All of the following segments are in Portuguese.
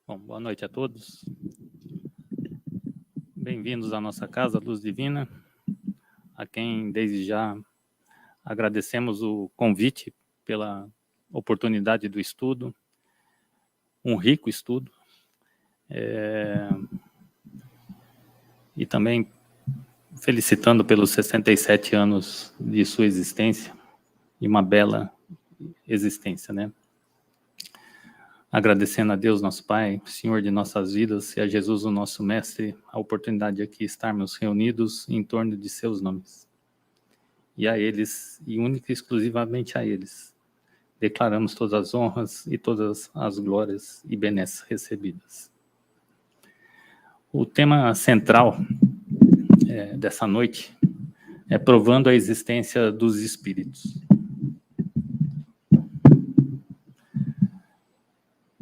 Bom, boa noite a todos. Bem-vindos à nossa casa, Luz Divina, a quem desde já agradecemos o convite pela oportunidade do estudo, um rico estudo, e também felicitando pelos 67 anos de sua existência, e uma bela existência, né? Agradecendo a Deus, nosso Pai, Senhor de nossas vidas, e a Jesus, o nosso Mestre, a oportunidade de aqui estarmos reunidos em torno de seus nomes. E a eles, e única e exclusivamente a eles, declaramos todas as honras e todas as glórias e benesses recebidas. O tema central dessa noite é provando a existência dos espíritos.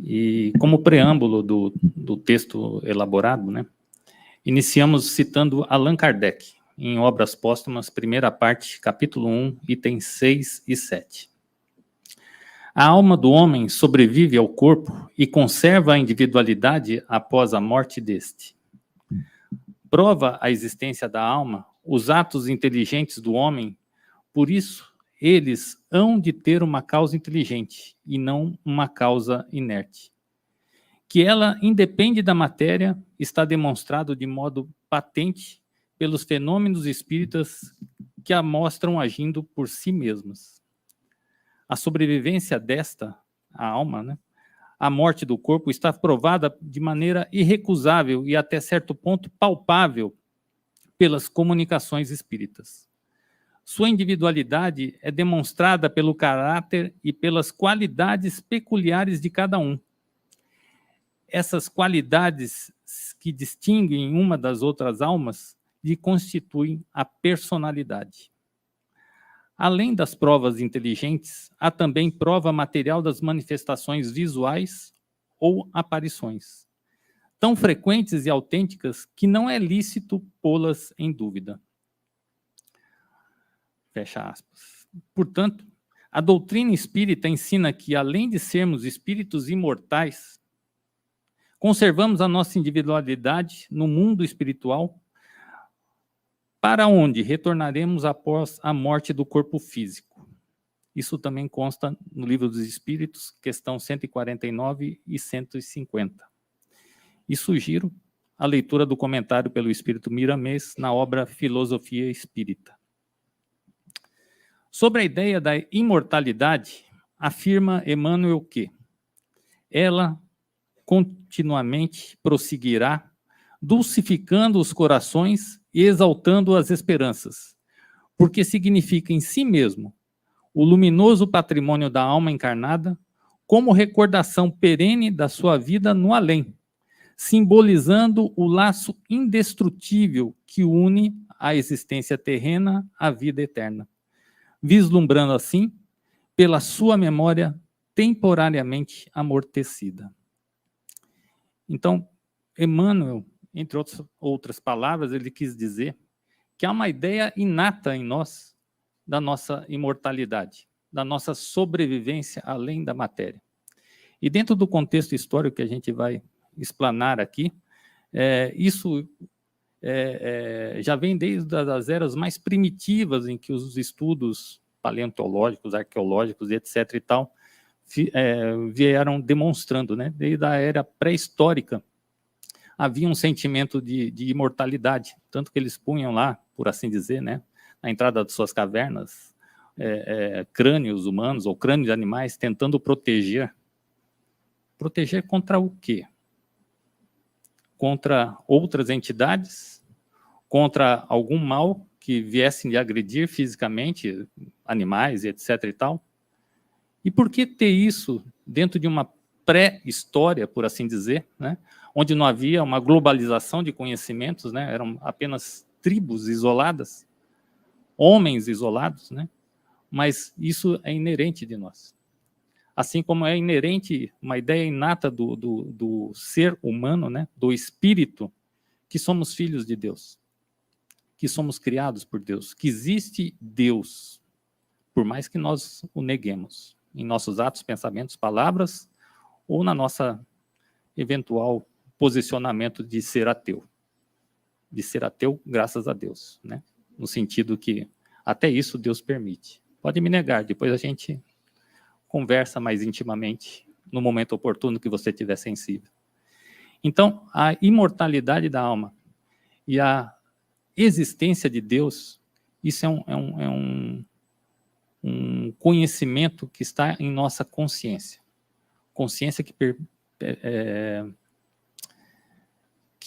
E como preâmbulo do texto elaborado, né, iniciamos citando Allan Kardec, em Obras Póstumas, primeira parte, capítulo 1, itens 6 e 7. A alma do homem sobrevive ao corpo e conserva a individualidade após a morte deste. Prova a existência da alma os atos inteligentes do homem, por isso eles hão de ter uma causa inteligente e não uma causa inerte. Que ela independe da matéria está demonstrado de modo patente pelos fenômenos espíritas que a mostram agindo por si mesmas. A sobrevivência desta, a alma, né, a morte do corpo, está provada de maneira irrecusável e até certo ponto palpável pelas comunicações espíritas. Sua individualidade é demonstrada pelo caráter e pelas qualidades peculiares de cada um. Essas qualidades que distinguem uma das outras almas lhe constituem a personalidade. Além das provas inteligentes, há também prova material das manifestações visuais ou aparições, tão frequentes e autênticas que não é lícito pô-las em dúvida. Fecha aspas. Portanto, a doutrina espírita ensina que, além de sermos espíritos imortais, conservamos a nossa individualidade no mundo espiritual, para onde retornaremos após a morte do corpo físico. Isso também consta no Livro dos Espíritos, questão 149 e 150. E sugiro a leitura do comentário pelo Espírito Miramês na obra Filosofia Espírita. Sobre a ideia da imortalidade, afirma Emmanuel que ela continuamente prosseguirá, dulcificando os corações e exaltando as esperanças, porque significa em si mesmo o luminoso patrimônio da alma encarnada, como recordação perene da sua vida no além, simbolizando o laço indestrutível que une a existência terrena à vida eterna, vislumbrando assim, pela sua memória temporariamente amortecida. Então, Emmanuel, entre outras palavras, ele quis dizer que há uma ideia inata em nós da nossa imortalidade, da nossa sobrevivência além da matéria. E dentro do contexto histórico que a gente vai explanar aqui, isso já vem desde as eras mais primitivas em que os estudos paleontológicos, arqueológicos, etc. e tal, vieram demonstrando, né? Desde a era pré-histórica, havia um sentimento de imortalidade, tanto que eles punham lá, por assim dizer, né, na entrada de suas cavernas, crânios humanos ou crânios de animais, tentando proteger. Proteger contra o quê? Contra outras entidades, contra algum mal que viessem de agredir fisicamente animais, etc. e tal. E por que ter isso dentro de uma pré-história, por assim dizer, né, onde não havia uma globalização de conhecimentos, né, eram apenas tribos isoladas, homens isolados, né, mas isso é inerente de nós. Assim como é inerente uma ideia inata do ser humano, né, do espírito, que somos filhos de Deus, que somos criados por Deus, que existe Deus, por mais que nós o neguemos, em nossos atos, pensamentos, palavras, ou na nossa eventual posicionamento de ser ateu. De ser ateu, graças a Deus, né? No sentido que até isso Deus permite. Pode me negar, depois a gente conversa mais intimamente no momento oportuno que você estiver sensível. Então, a imortalidade da alma e a existência de Deus, isso é um conhecimento que está em nossa consciência. Consciência que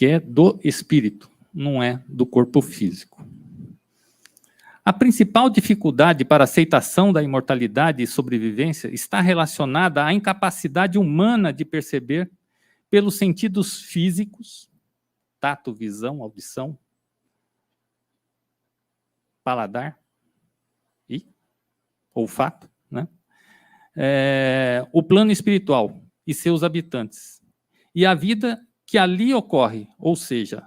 é do espírito, não é do corpo físico. A principal dificuldade para a aceitação da imortalidade e sobrevivência está relacionada à incapacidade humana de perceber pelos sentidos físicos, tato, visão, audição, paladar e olfato, né? O plano espiritual e seus habitantes, e a vida que ali ocorre, ou seja,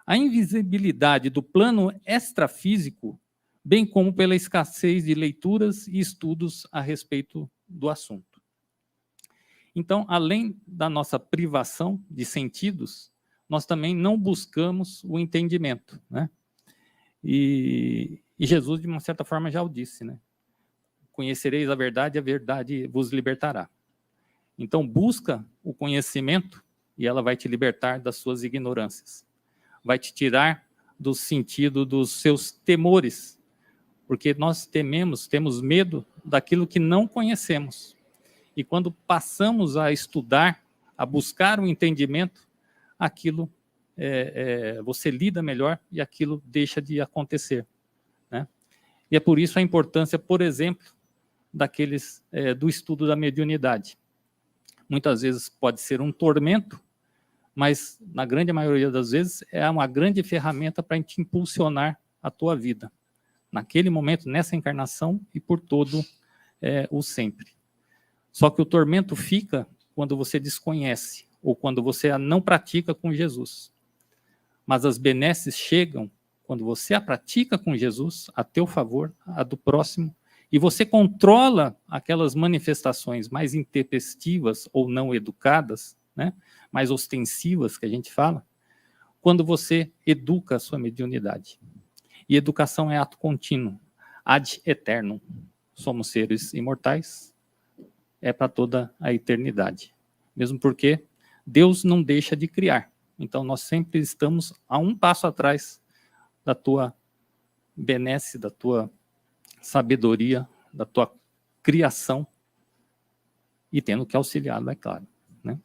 a invisibilidade do plano extrafísico, bem como pela escassez de leituras e estudos a respeito do assunto. Então, além da nossa privação de sentidos, nós também não buscamos o entendimento, né? E Jesus, de uma certa forma, já o disse, né? Conhecereis a verdade vos libertará. Então, busca o conhecimento e ela vai te libertar das suas ignorâncias. Vai te tirar do sentido dos seus temores, porque nós temos medo daquilo que não conhecemos. E quando passamos a estudar, a buscar o entendimento, aquilo você lida melhor e aquilo deixa de acontecer, né? E é por isso a importância, por exemplo, do estudo da mediunidade. Muitas vezes pode ser um tormento, mas na grande maioria das vezes é uma grande ferramenta para te impulsionar a tua vida, naquele momento, nessa encarnação e por todo o sempre. Só que o tormento fica quando você desconhece ou quando você não pratica com Jesus. Mas as benesses chegam quando você a pratica com Jesus, a teu favor, a do próximo, e você controla aquelas manifestações mais intempestivas ou não educadas, né, mais ostensivas que a gente fala, quando você educa a sua mediunidade. E educação é ato contínuo, ad eternum. Somos seres imortais, é para toda a eternidade. Mesmo porque Deus não deixa de criar. Então, nós sempre estamos a um passo atrás da tua benesse, da tua sabedoria, da tua criação, e tendo que auxiliá-lo, é claro, né?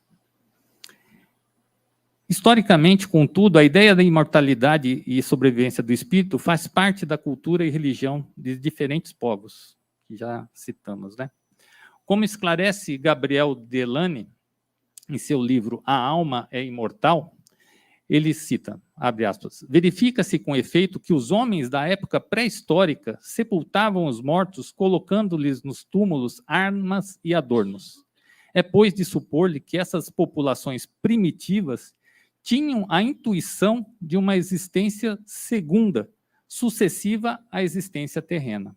Historicamente, contudo, a ideia da imortalidade e sobrevivência do espírito faz parte da cultura e religião de diferentes povos, que já citamos, né? Como esclarece Gabriel Delany, em seu livro A Alma é Imortal, ele cita, abre aspas, verifica-se com efeito que os homens da época pré-histórica sepultavam os mortos colocando-lhes nos túmulos armas e adornos. É, pois, de supor-lhe que essas populações primitivas tinham a intuição de uma existência segunda, sucessiva à existência terrena.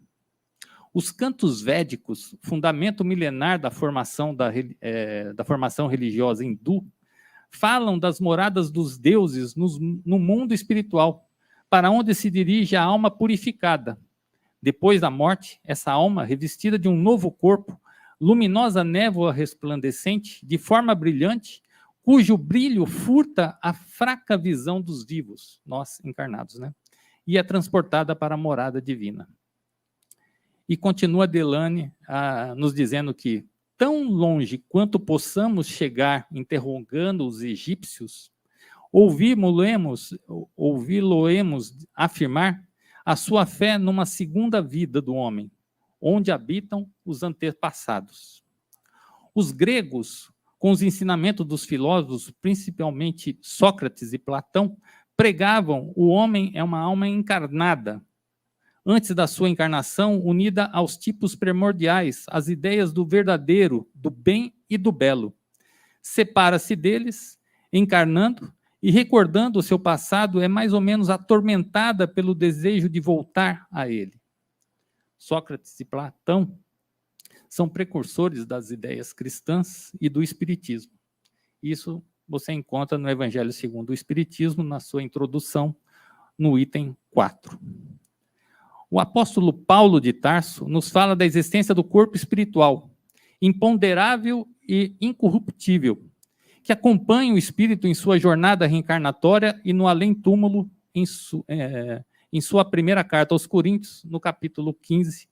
Os cantos védicos, fundamento milenar da formação religiosa hindu, falam das moradas dos deuses no mundo espiritual, para onde se dirige a alma purificada. Depois da morte, essa alma, revestida de um novo corpo, luminosa névoa resplandecente, de forma brilhante, cujo brilho furta a fraca visão dos vivos, nós encarnados, né? E é transportada para a morada divina. E continua Delany nos dizendo que, tão longe quanto possamos chegar interrogando os egípcios, ouvi-lo-emos afirmar a sua fé numa segunda vida do homem, onde habitam os antepassados. Os gregos, com os ensinamentos dos filósofos, principalmente Sócrates e Platão, pregavam o homem é uma alma encarnada, antes da sua encarnação, unida aos tipos primordiais, às ideias do verdadeiro, do bem e do belo. Separa-se deles, encarnando e recordando o seu passado, é mais ou menos atormentada pelo desejo de voltar a ele. Sócrates e Platão são precursores das ideias cristãs e do espiritismo. Isso você encontra no Evangelho segundo o Espiritismo, na sua introdução, no item 4. O apóstolo Paulo de Tarso nos fala da existência do corpo espiritual, imponderável e incorruptível, que acompanha o espírito em sua jornada reencarnatória e no além-túmulo, em sua primeira carta aos Coríntios, no capítulo 15,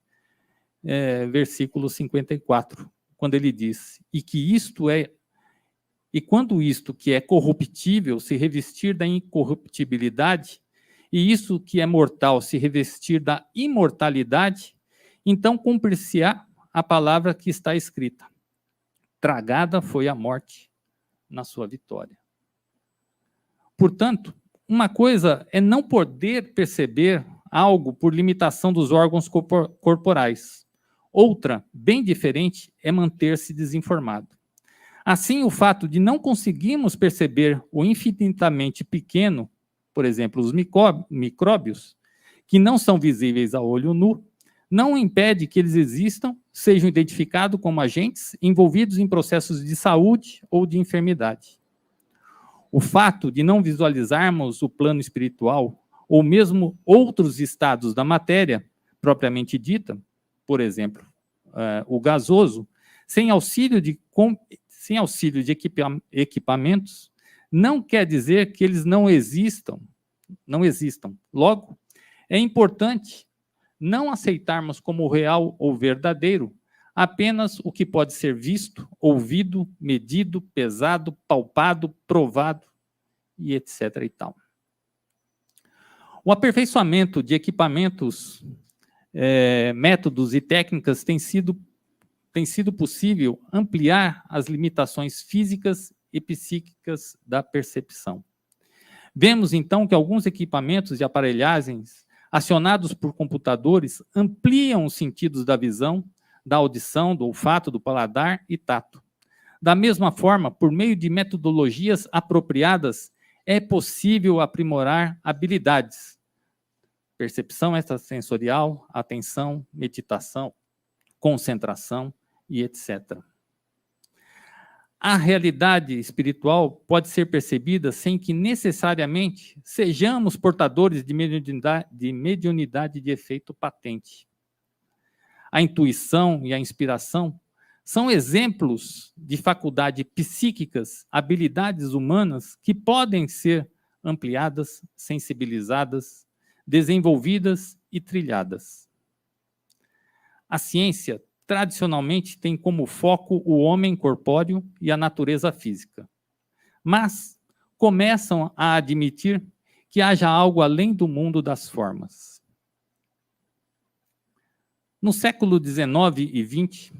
versículo 54, quando ele diz: e quando isto que é corruptível se revestir da incorruptibilidade, e isso que é mortal se revestir da imortalidade, então cumprir-se-á a palavra que está escrita: tragada foi a morte na sua vitória. Portanto, uma coisa é não poder perceber algo por limitação dos órgãos corporais. Outra, bem diferente, é manter-se desinformado. Assim, o fato de não conseguirmos perceber o infinitamente pequeno, por exemplo, os micróbios, que não são visíveis a olho nu, não impede que eles existam, sejam identificados como agentes envolvidos em processos de saúde ou de enfermidade. O fato de não visualizarmos o plano espiritual, ou mesmo outros estados da matéria, propriamente dita, por exemplo, o gasoso, sem auxílio de equipamentos, não quer dizer que eles não existam. Logo, é importante não aceitarmos como real ou verdadeiro apenas o que pode ser visto, ouvido, medido, pesado, palpado, provado e etc. e tal. O aperfeiçoamento de equipamentos, métodos e técnicas tem sido possível ampliar as limitações físicas e psíquicas da percepção. Vemos, então, que alguns equipamentos e aparelhagens acionados por computadores ampliam os sentidos da visão, da audição, do olfato, do paladar e tato. Da mesma forma, por meio de metodologias apropriadas, é possível aprimorar habilidades: percepção extrasensorial, atenção, meditação, concentração e etc. A realidade espiritual pode ser percebida sem que necessariamente sejamos portadores de mediunidade de efeito patente. A intuição e a inspiração são exemplos de faculdades psíquicas, habilidades humanas que podem ser ampliadas, sensibilizadas, desenvolvidas e trilhadas. A ciência tradicionalmente tem como foco o homem corpóreo e a natureza física, mas começam a admitir que haja algo além do mundo das formas. No século XIX e XX,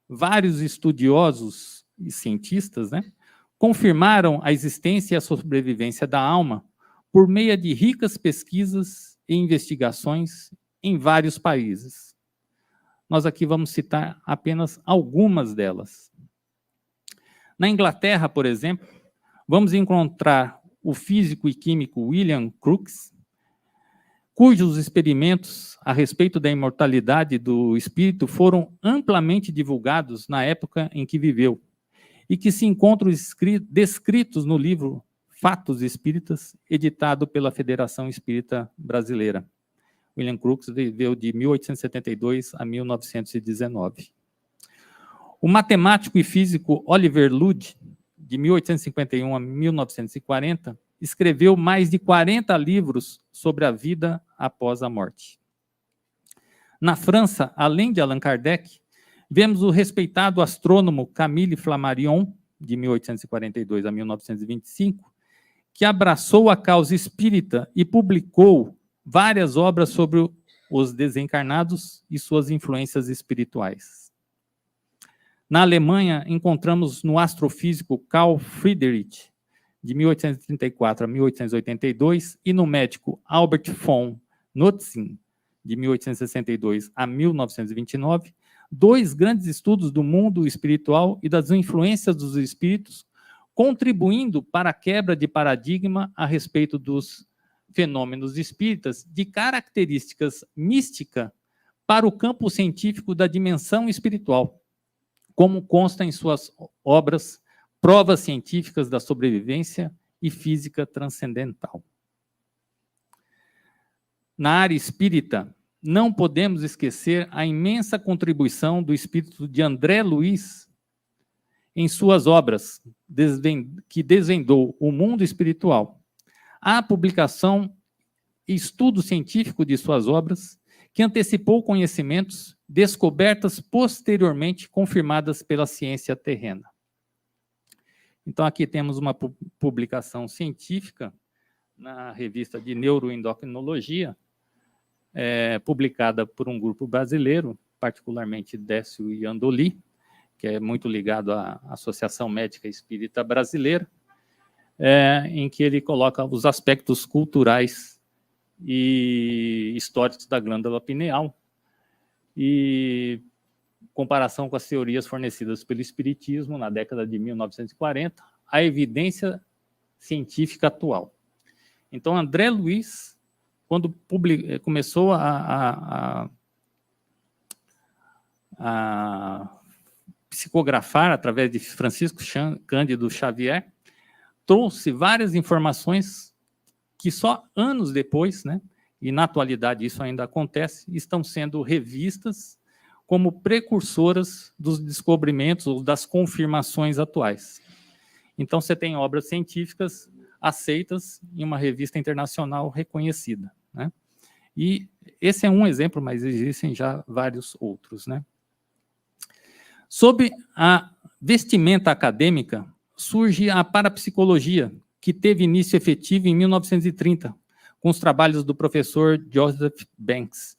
vários estudiosos e cientistas, confirmaram a existência e a sobrevivência da alma por meio de ricas pesquisas e investigações em vários países. Nós aqui vamos citar apenas algumas delas. Na Inglaterra, por exemplo, vamos encontrar o físico e químico William Crookes, cujos experimentos a respeito da imortalidade do espírito foram amplamente divulgados na época em que viveu, e que se encontram descritos no livro Fatos Espíritas, editado pela Federação Espírita Brasileira. William Crookes viveu de 1872 a 1919. O matemático e físico Oliver Ludd, de 1851 a 1940, escreveu mais de 40 livros sobre a vida após a morte. Na França, além de Allan Kardec, vemos o respeitado astrônomo Camille Flammarion, de 1842 a 1925, que abraçou a causa espírita e publicou várias obras sobre os desencarnados e suas influências espirituais. Na Alemanha, encontramos no astrofísico Carl Friedrich, de 1834 a 1882, e no médico Albert von Notzing, de 1862 a 1929, dois grandes estudos do mundo espiritual e das influências dos espíritos, contribuindo para a quebra de paradigma a respeito dos fenômenos espíritas de características místicas para o campo científico da dimensão espiritual, como consta em suas obras provas científicas da sobrevivência e física transcendental. Na área espírita, não podemos esquecer a imensa contribuição do espírito de André Luiz em suas obras, que desvendou o mundo espiritual. A publicação e estudo científico de suas obras, que antecipou conhecimentos, descobertas posteriormente confirmadas pela ciência terrena. Então, aqui temos uma publicação científica na revista de Neuroendocrinologia, publicada por um grupo brasileiro, particularmente Décio Iandoli, que é muito ligado à Associação Médica Espírita Brasileira, em que ele coloca os aspectos culturais e históricos da glândula pineal e comparação com as teorias fornecidas pelo Espiritismo na década de 1940, a evidência científica atual. Então, André Luiz, quando começou a psicografar através de Francisco Cândido Xavier, trouxe várias informações que só anos depois, né, e na atualidade isso ainda acontece, estão sendo revistas como precursoras dos descobrimentos ou das confirmações atuais. Então, você tem obras científicas aceitas em uma revista internacional reconhecida, né? E esse é um exemplo, mas existem já vários outros, né? Sob a vestimenta acadêmica, surge a parapsicologia, que teve início efetivo em 1930, com os trabalhos do professor Joseph Banks,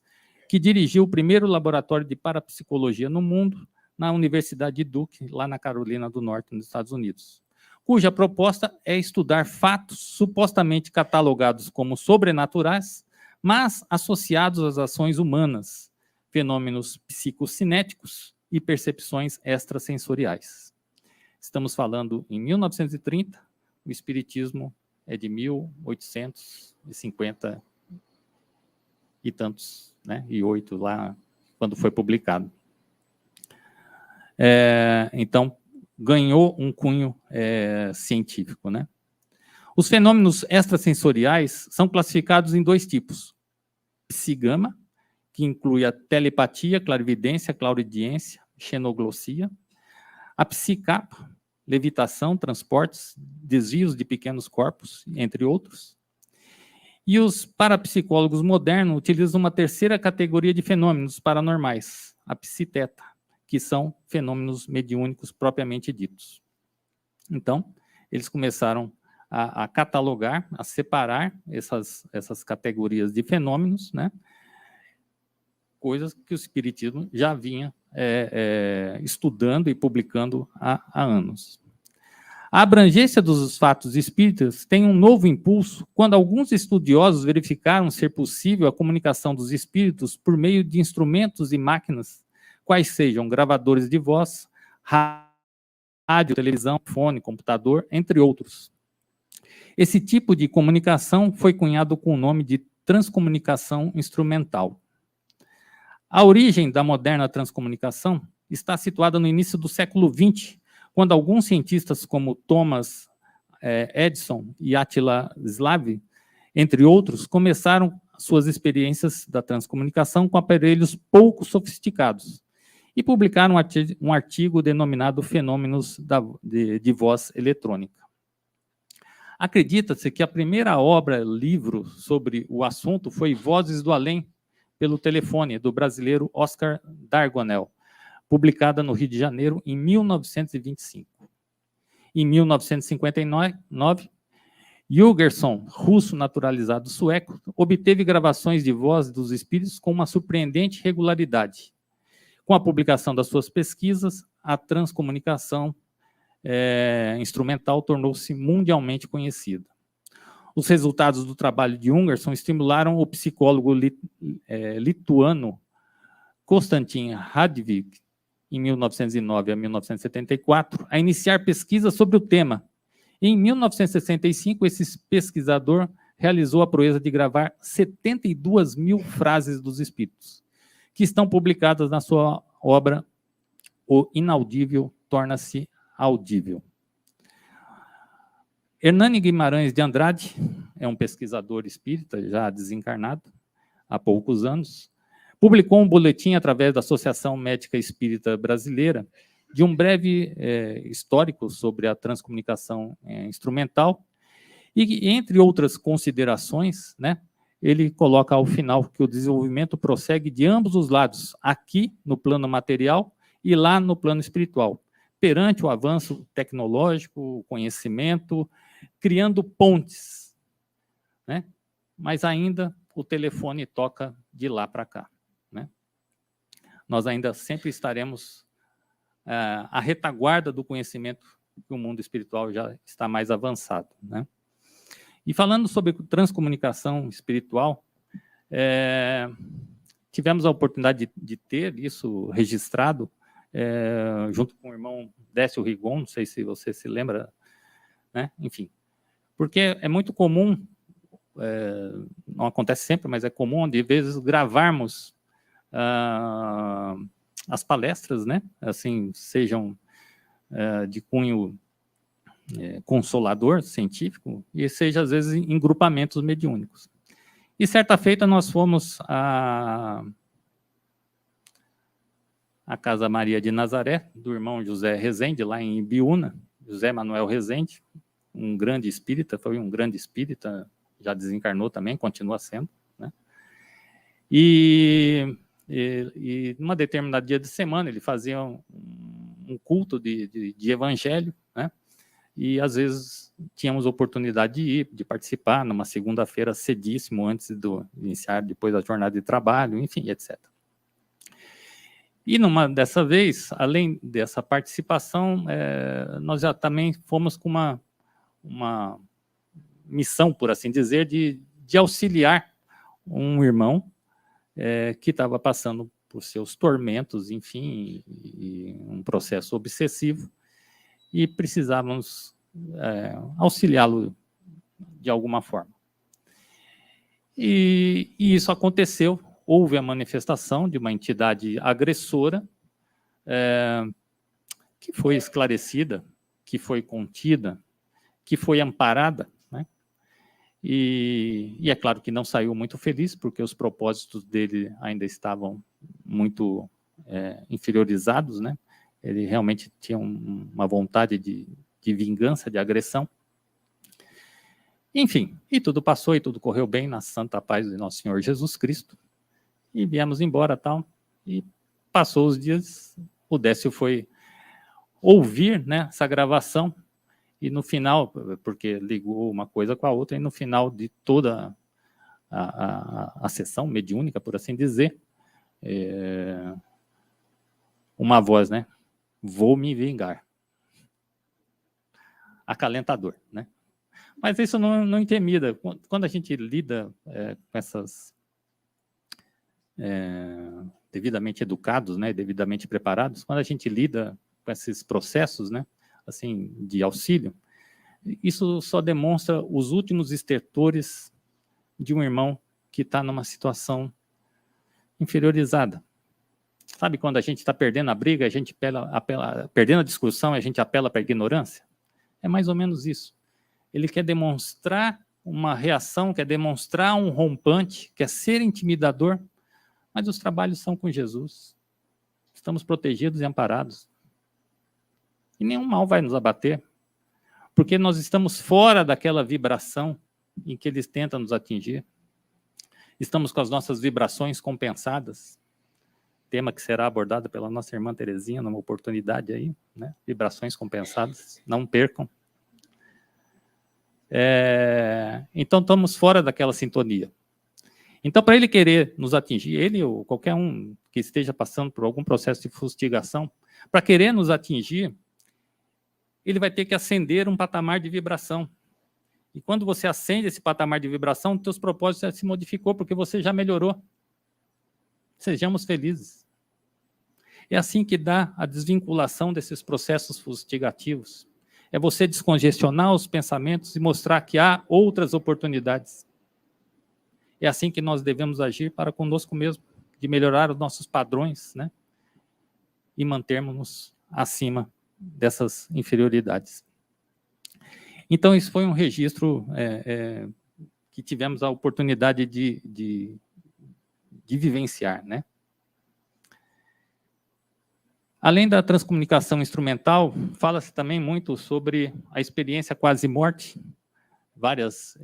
que dirigiu o primeiro laboratório de parapsicologia no mundo, na Universidade de Duke, lá na Carolina do Norte, nos Estados Unidos, cuja proposta é estudar fatos supostamente catalogados como sobrenaturais, mas associados às ações humanas, fenômenos psicocinéticos e percepções extrasensoriais. Estamos falando em 1930, o Espiritismo é de 1850 e tantos, né? E 8 lá, quando foi publicado. Então, ganhou um cunho científico, né? Os fenômenos extrasensoriais são classificados em dois tipos. Psigama, que inclui a telepatia, clarividência, clariaudiência, xenoglossia. A psicapa, levitação, transportes, desvios de pequenos corpos, entre outros. E os parapsicólogos modernos utilizam uma terceira categoria de fenômenos paranormais, a psiteta, que são fenômenos mediúnicos propriamente ditos. Então, eles começaram a catalogar, a separar essas categorias de fenômenos, né? Coisas que o Espiritismo já vinha estudando e publicando há anos. A abrangência dos fatos espíritas tem um novo impulso quando alguns estudiosos verificaram ser possível a comunicação dos espíritos por meio de instrumentos e máquinas, quais sejam gravadores de voz, rádio, televisão, fone, computador, entre outros. Esse tipo de comunicação foi cunhado com o nome de transcomunicação instrumental. A origem da moderna transcomunicação está situada no início do século XX, quando alguns cientistas como Thomas Edison e Attila Szilard, entre outros, começaram suas experiências da transcomunicação com aparelhos pouco sofisticados e publicaram um artigo denominado Fenômenos de Voz Eletrônica. Acredita-se que a primeira livro sobre o assunto foi Vozes do Além, pelo telefone, do brasileiro Oscar Dargonel, publicada no Rio de Janeiro em 1925. Em 1959, Jugerson, russo naturalizado sueco, obteve gravações de voz dos espíritos com uma surpreendente regularidade. Com a publicação das suas pesquisas, a transcomunicação instrumental tornou-se mundialmente conhecida. Os resultados do trabalho de Jugerson estimularam o psicólogo lituano Konstantin Radvik, em 1909 a 1974, a iniciar pesquisas sobre o tema. Em 1965, esse pesquisador realizou a proeza de gravar 72 mil frases dos espíritos, que estão publicadas na sua obra O Inaudível Torna-se Audível. Hernani Guimarães de Andrade é um pesquisador espírita, já desencarnado, há poucos anos. Publicou um boletim através da Associação Médica Espírita Brasileira, de um breve histórico sobre a transcomunicação instrumental, e, entre outras considerações, né, ele coloca ao final que o desenvolvimento prossegue de ambos os lados, aqui no plano material e lá no plano espiritual, perante o avanço tecnológico, o conhecimento, criando pontes, né? Mas ainda o telefone toca de lá para cá, né? Nós ainda sempre estaremos à retaguarda do conhecimento que o mundo espiritual já está mais avançado, né? E falando sobre transcomunicação espiritual, tivemos a oportunidade de ter isso registrado junto com o irmão Décio Rigon, não sei se você se lembra, né? Enfim, porque é muito comum, não acontece sempre, mas é comum, de vezes, gravarmos as palestras, né? Assim, sejam de cunho consolador, científico, e seja, às vezes, em grupamentos mediúnicos. E, certa feita, nós fomos à Casa Maria de Nazaré, do irmão José Rezende, lá em Ibiúna, José Manuel Rezende, um grande espírita, foi um grande espírita, já desencarnou também, continua sendo, né? E numa determinada dia de semana, ele fazia um culto de evangelho, né? E, às vezes, tínhamos oportunidade de ir, de participar, numa segunda-feira cedíssimo, antes de iniciar depois a jornada de trabalho, enfim, etc. E, dessa vez, além dessa participação, nós já também fomos com uma missão, por assim dizer, de auxiliar um irmão que estava passando por seus tormentos, enfim, e um processo obsessivo, e precisávamos auxiliá-lo de alguma forma. E isso aconteceu, houve a manifestação de uma entidade agressora, que foi esclarecida, que foi contida, que foi amparada, né? E é claro que não saiu muito feliz, porque os propósitos dele ainda estavam muito inferiorizados, né? Ele realmente tinha uma vontade de vingança, de agressão. Enfim, e tudo passou e tudo correu bem na santa paz de nosso Senhor Jesus Cristo. E viemos embora, tal, e passou os dias, o Décio foi ouvir, né, essa gravação, e no final, porque ligou uma coisa com a outra, e no final de toda a sessão mediúnica, por assim dizer, uma voz, né? Vou me vingar. Acalentador, né? Mas isso não intimida. Quando a gente lida com essas devidamente educados, né, devidamente preparados, quando a gente lida com esses processos, né, assim, de auxílio, isso só demonstra os últimos estertores de um irmão que está numa situação inferiorizada. Sabe quando a gente está perdendo a briga, a gente perdendo a discussão, a gente apela para a ignorância? É mais ou menos isso. Ele quer demonstrar uma reação, quer demonstrar um rompante, quer ser intimidador, mas os trabalhos são com Jesus. Estamos protegidos e amparados. E nenhum mal vai nos abater, porque nós estamos fora daquela vibração em que eles tentam nos atingir. Estamos com as nossas vibrações compensadas, tema que será abordado pela nossa irmã Terezinha numa oportunidade aí, né? Vibrações compensadas, não percam. Então, estamos fora daquela sintonia. Então, para ele querer nos atingir, ele ou qualquer um que esteja passando por algum processo de fustigação, para querer nos atingir, ele vai ter que acender um patamar de vibração. E quando você acende esse patamar de vibração, os teus propósitos já se modificou, porque você já melhorou. Sejamos felizes. É assim que dá a desvinculação desses processos fustigativos. É você descongestionar os pensamentos e mostrar que há outras oportunidades. É assim que nós devemos agir para conosco mesmo, de melhorar os nossos padrões, né? E mantermos-nos acima dessas inferioridades. Então, isso foi um registro que tivemos a oportunidade de vivenciar, né? Além da transcomunicação instrumental, fala-se também muito sobre a experiência quase-morte, várias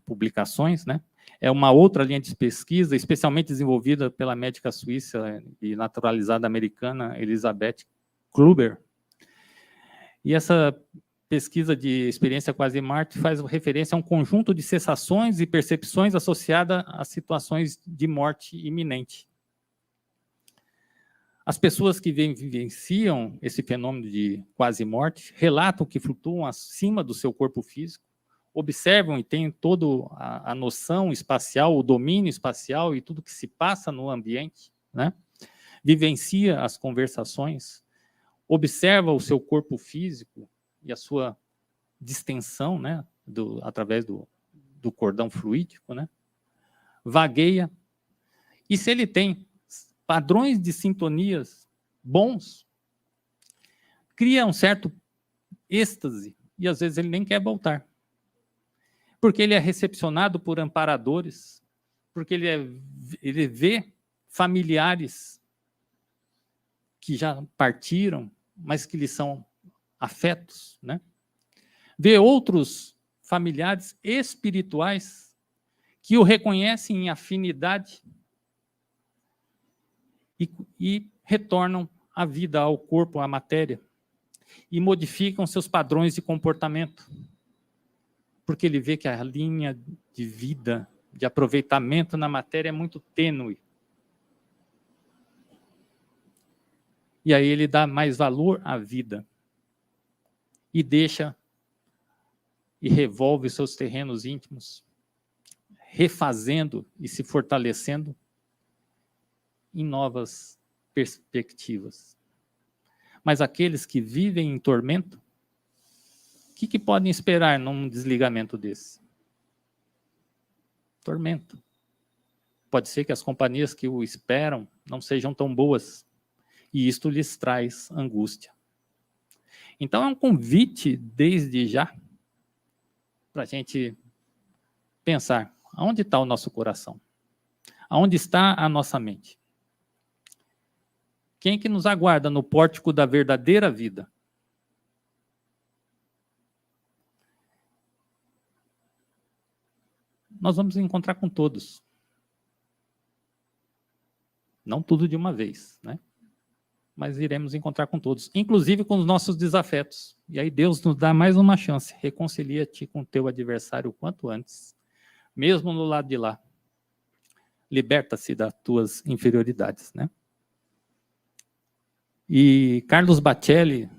publicações, né? É uma outra linha de pesquisa, especialmente desenvolvida pela médica suíça e naturalizada americana Elisabeth Kluber. E essa pesquisa de experiência quase-morte faz referência a um conjunto de sensações e percepções associadas a situações de morte iminente. As pessoas que vivenciam esse fenômeno de quase-morte relatam que flutuam acima do seu corpo físico, observam e têm toda a noção espacial, o domínio espacial e tudo que se passa no ambiente, né? Vivencia as conversações, observa o seu corpo físico e a sua distensão, né? Através do cordão fluídico, né? Vagueia. E se ele tem padrões de sintonias bons, cria um certo êxtase, e às vezes ele nem quer voltar. Porque ele é recepcionado por amparadores, porque ele vê familiares que já partiram, mas que lhe são afetos, né? Vê outros familiares espirituais que o reconhecem em afinidade e retornam a vida ao corpo, à matéria, e modificam seus padrões de comportamento, porque ele vê que a linha de vida, de aproveitamento na matéria é muito tênue. E aí ele dá mais valor à vida e deixa e revolve seus terrenos íntimos, refazendo e se fortalecendo em novas perspectivas. Mas aqueles que vivem em tormento, o que podem esperar num desligamento desse? Tormento. Pode ser que as companhias que o esperam não sejam tão boas, e isto lhes traz angústia. Então é um convite, desde já, para a gente pensar, aonde está o nosso coração? Aonde está a nossa mente? Quem que nos aguarda no pórtico da verdadeira vida? Nós vamos encontrar com todos. Não tudo de uma vez, né? Mas iremos encontrar com todos, inclusive com os nossos desafetos. E aí Deus nos dá mais uma chance. Reconcilia-te com o teu adversário o quanto antes, mesmo no lado de lá. Liberta-se das tuas inferioridades, né? E Carlos Bacelli,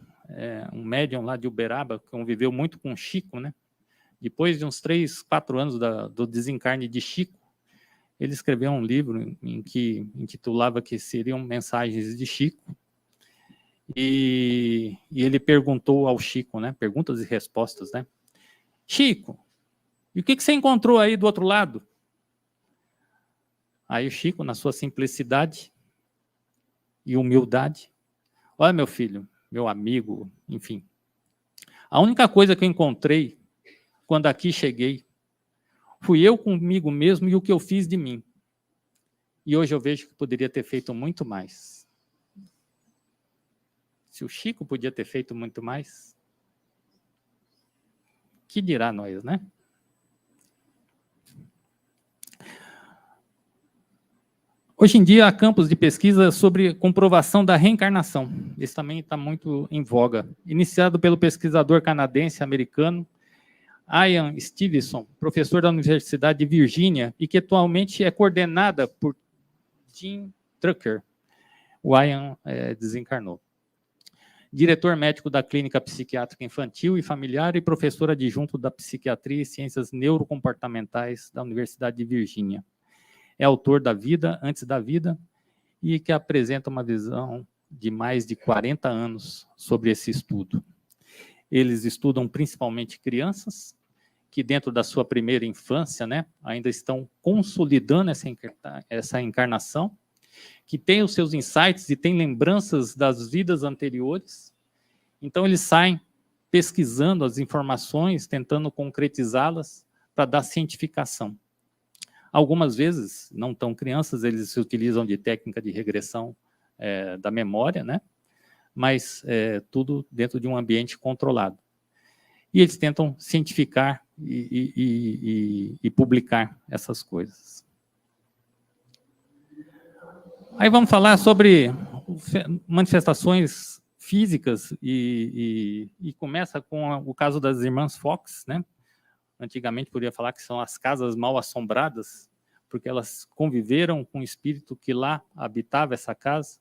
um médium lá de Uberaba, que conviveu muito com Chico, né? Depois de uns 3, 4 anos do desencarne de Chico, ele escreveu um livro em que intitulava que seriam mensagens de Chico. E ele perguntou ao Chico, né? Perguntas e respostas, né? Chico, e o que você encontrou aí do outro lado? Aí o Chico, na sua simplicidade e humildade, olha, meu filho, meu amigo, enfim, a única coisa que eu encontrei quando aqui cheguei fui eu comigo mesmo e o que eu fiz de mim. E hoje eu vejo que poderia ter feito muito mais. Se o Chico podia ter feito muito mais, que dirá nós, né? Hoje em dia há campos de pesquisa sobre comprovação da reencarnação. Esse também está muito em voga. Iniciado pelo pesquisador canadense-americano Ian Stevenson, professor da Universidade de Virgínia, e que atualmente é coordenada por Jim Drucker. O Ian desencarnou. Diretor médico da Clínica Psiquiátrica Infantil e Familiar e professor adjunto da Psiquiatria e Ciências Neurocomportamentais da Universidade de Virgínia. É autor da Vida Antes da Vida e que apresenta uma visão de mais de 40 anos sobre esse estudo. Eles estudam principalmente crianças que dentro da sua primeira infância, né, ainda estão consolidando essa encarnação, que têm os seus insights e têm lembranças das vidas anteriores. Então eles saem pesquisando as informações, tentando concretizá-las para dar cientificação. Algumas vezes, não tão crianças, eles se utilizam de técnica de regressão da memória, né? Mas tudo dentro de um ambiente controlado. E eles tentam cientificar e publicar essas coisas. Aí vamos falar sobre manifestações físicas e começa com o caso das irmãs Fox, né? Antigamente poderia falar que são as casas mal assombradas, porque elas conviveram com o espírito que lá habitava essa casa,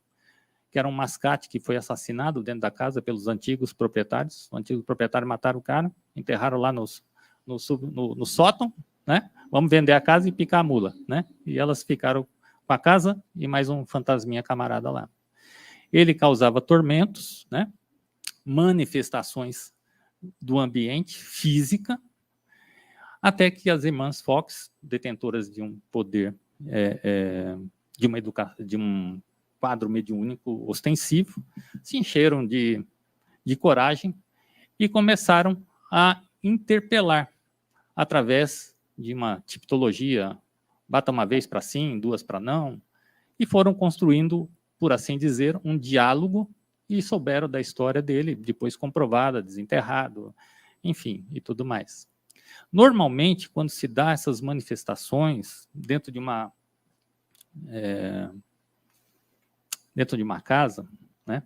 que era um mascate que foi assassinado dentro da casa pelos antigos proprietários. Os antigos proprietários mataram o cara, enterraram lá no sótão, né? Vamos vender a casa e picar a mula, né? E elas ficaram com a casa e mais um fantasminha camarada lá. Ele causava tormentos, né? Manifestações do ambiente, física, até que as irmãs Fox, detentoras de um poder, de um quadro mediúnico ostensivo, se encheram de coragem e começaram a interpelar através de uma tipologia, bata uma vez para sim, duas para não, e foram construindo, por assim dizer, um diálogo e souberam da história dele, depois comprovada, desenterrado, enfim, e tudo mais. Normalmente, quando se dá essas manifestações dentro de uma casa, né?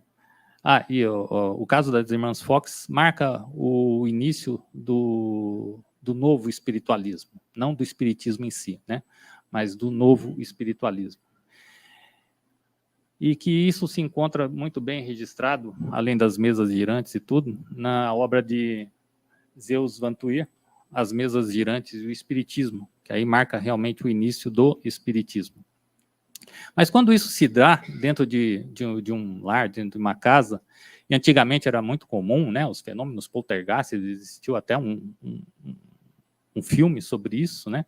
E o caso das irmãs Fox marca o início do novo espiritualismo, não do espiritismo em si, né? Mas do novo espiritualismo. E que isso se encontra muito bem registrado, além das mesas girantes e tudo, na obra de Zeus Van Tuyr, As Mesas Girantes e o Espiritismo, que aí marca realmente o início do espiritismo. Mas quando isso se dá dentro de um lar, dentro de uma casa, e antigamente era muito comum, né, os fenômenos poltergeist, existiu até um filme sobre isso, né?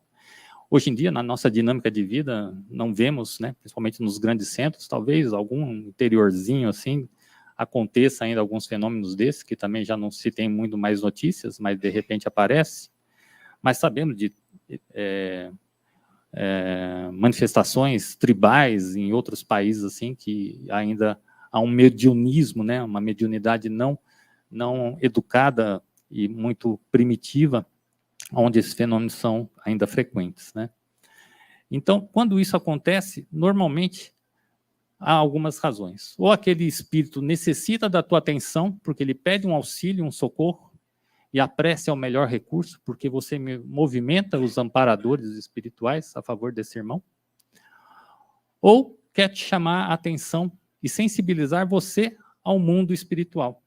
Hoje em dia, na nossa dinâmica de vida, não vemos, né, principalmente nos grandes centros, talvez algum interiorzinho assim, aconteça ainda alguns fenômenos desses, que também já não se tem muito mais notícias, mas de repente aparece. Mas sabemos de manifestações tribais em outros países, assim, que ainda há um mediunismo, né, uma mediunidade não educada e muito primitiva, onde esses fenômenos são ainda frequentes, né? Então, quando isso acontece, normalmente há algumas razões. Ou aquele espírito necessita da tua atenção, porque ele pede um auxílio, um socorro, e a prece é o melhor recurso, porque você movimenta os amparadores espirituais a favor desse irmão. Ou quer te chamar a atenção e sensibilizar você ao mundo espiritual.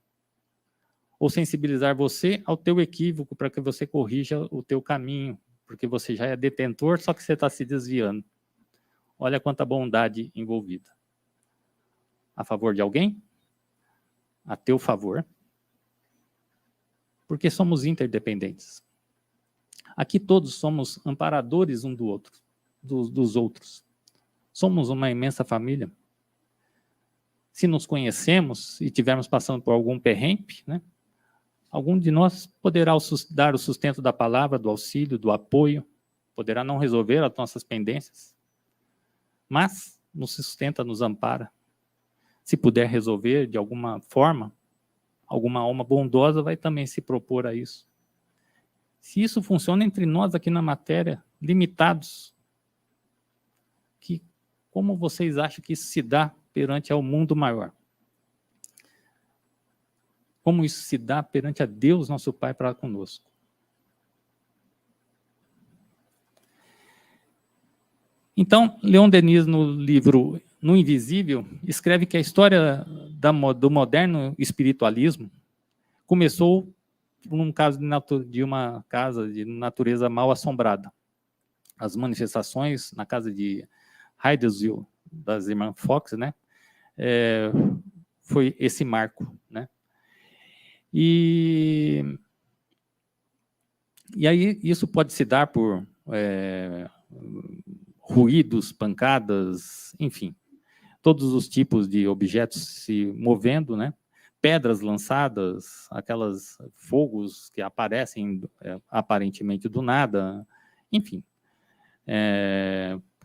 Ou sensibilizar você ao teu equívoco, para que você corrija o teu caminho, porque você já é detentor, só que você está se desviando. Olha quanta bondade envolvida. A favor de alguém? A teu favor. Porque somos interdependentes. Aqui todos somos amparadores um do outro, dos outros. Somos uma imensa família. Se nos conhecemos e estivermos passando por algum perrengue, né, algum de nós poderá dar o sustento da palavra, do auxílio, do apoio, poderá não resolver as nossas pendências, mas nos sustenta, nos ampara. Se puder resolver de alguma forma, alguma alma bondosa vai também se propor a isso. Se isso funciona entre nós aqui na matéria, limitados, como vocês acham que isso se dá perante ao mundo maior? Como isso se dá perante a Deus, nosso Pai, para conosco? Então, Leon Denis, no livro No Invisível, escreve que a história do moderno espiritualismo começou por um caso de uma casa de natureza mal assombrada. As manifestações na casa de Hydesville, das irmãs Fox, né, foi esse marco, né? E aí isso pode se dar por ruídos, pancadas, enfim, todos os tipos de objetos se movendo, né? pedras lançadas, aquelas fogos que aparecem aparentemente do nada, enfim,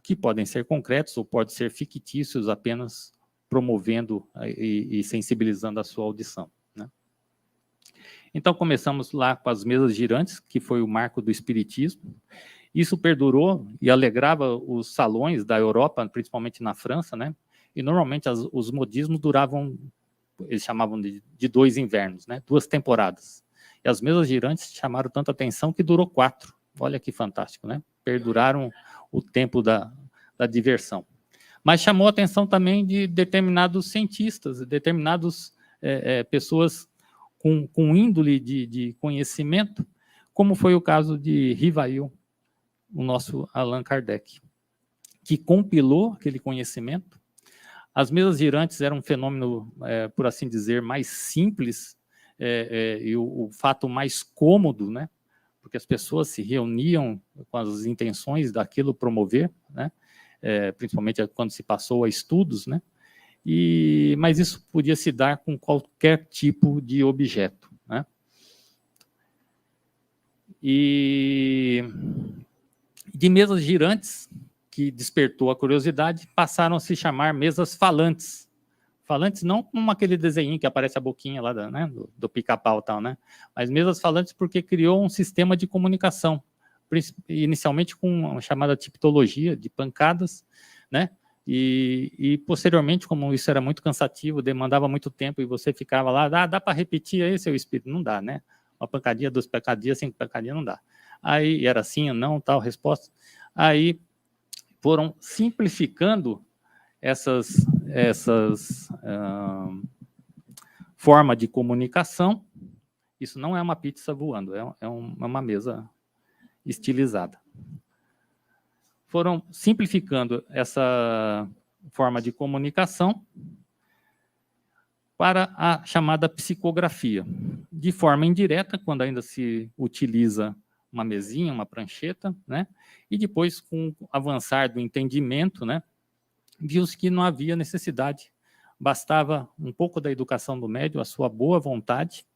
que podem ser concretos ou podem ser fictícios, apenas promovendo e sensibilizando a sua audição, né? Então, começamos lá com as mesas girantes, que foi o marco do espiritismo. Isso perdurou e alegrava os salões da Europa, principalmente na França, né? E normalmente os modismos duravam, eles chamavam de 2 invernos, né? 2 temporadas. E as mesas girantes chamaram tanta atenção que durou 4. Olha que fantástico, né? Perduraram o tempo da diversão. Mas chamou a atenção também de determinados cientistas, determinadas pessoas com índole de conhecimento, como foi o caso de Rivail, o nosso Allan Kardec, que compilou aquele conhecimento. As mesas girantes eram um fenômeno, por assim dizer, mais simples, e o fato mais cômodo, né? Porque as pessoas se reuniam com as intenções daquilo promover, né? Principalmente quando se passou a estudos, né? Mas isso podia se dar com qualquer tipo de objeto, né? E de mesas girantes, que despertou a curiosidade, passaram a se chamar mesas falantes. Falantes não como aquele desenho que aparece a boquinha lá né, do pica-pau e tal, né? Mas mesas falantes porque criou um sistema de comunicação, inicialmente com uma chamada tipologia de pancadas, né? E posteriormente, como isso era muito cansativo, demandava muito tempo, e você ficava lá, dá para repetir aí, seu espírito? Não dá, né? Uma pancadinha, 2 pancadinhas, 5 pancadinhas, não dá. Aí era assim, não, tal, resposta. Aí foram simplificando essas formas de comunicação. Isso não é uma pizza voando, é uma mesa estilizada. Foram simplificando essa forma de comunicação para a chamada psicografia. De forma indireta, quando ainda se utiliza uma mesinha, uma prancheta, né? E depois, com o avançar do entendimento, né, viu-se que não havia necessidade, bastava um pouco da educação do médium, a sua boa vontade,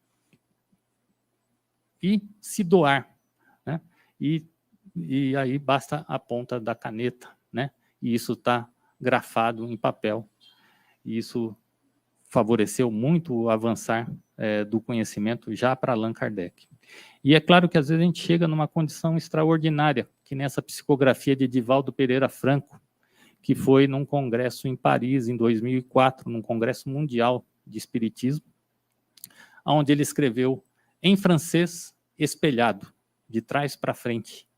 e se doar, né? E aí basta a ponta da caneta, né? E isso está grafado em papel. E isso favoreceu muito o avançar do conhecimento já para Allan Kardec. E é claro que às vezes a gente chega numa condição extraordinária, que nessa psicografia de Divaldo Pereira Franco, que foi num congresso em Paris, em 2004, num congresso mundial de espiritismo, onde ele escreveu em francês espelhado, de trás para frente,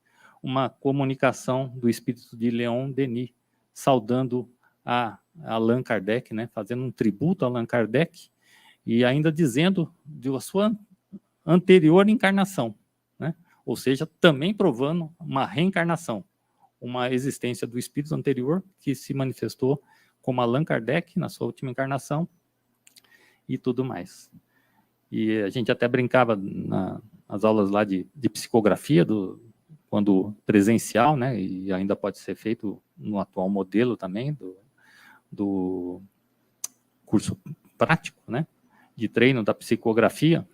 uma comunicação do espírito de Leon Denis, saudando a Allan Kardec, né, fazendo um tributo a Allan Kardec, e ainda dizendo de sua anterior encarnação, né? Ou seja, também provando uma reencarnação, uma existência do espírito anterior que se manifestou como Allan Kardec na sua última encarnação e tudo mais. E a gente até brincava nas aulas lá de psicografia, quando presencial, né, e ainda pode ser feito no atual modelo também, do curso prático, né, de treino da psicografia,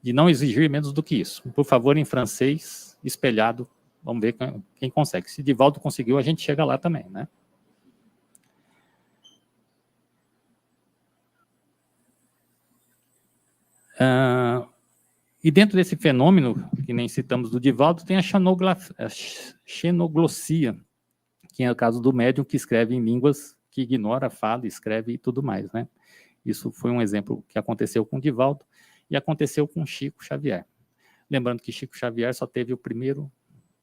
de não exigir menos do que isso. Por favor, em francês, espelhado, vamos ver quem consegue. Se Divaldo conseguiu, a gente chega lá também, né? E dentro desse fenômeno, que nem citamos do Divaldo, tem a xenoglossia, que é o caso do médium que escreve em línguas que ignora, fala, escreve e tudo mais, né? Isso foi um exemplo que aconteceu com o Divaldo e aconteceu com Chico Xavier. Lembrando que Chico Xavier só teve o primeiro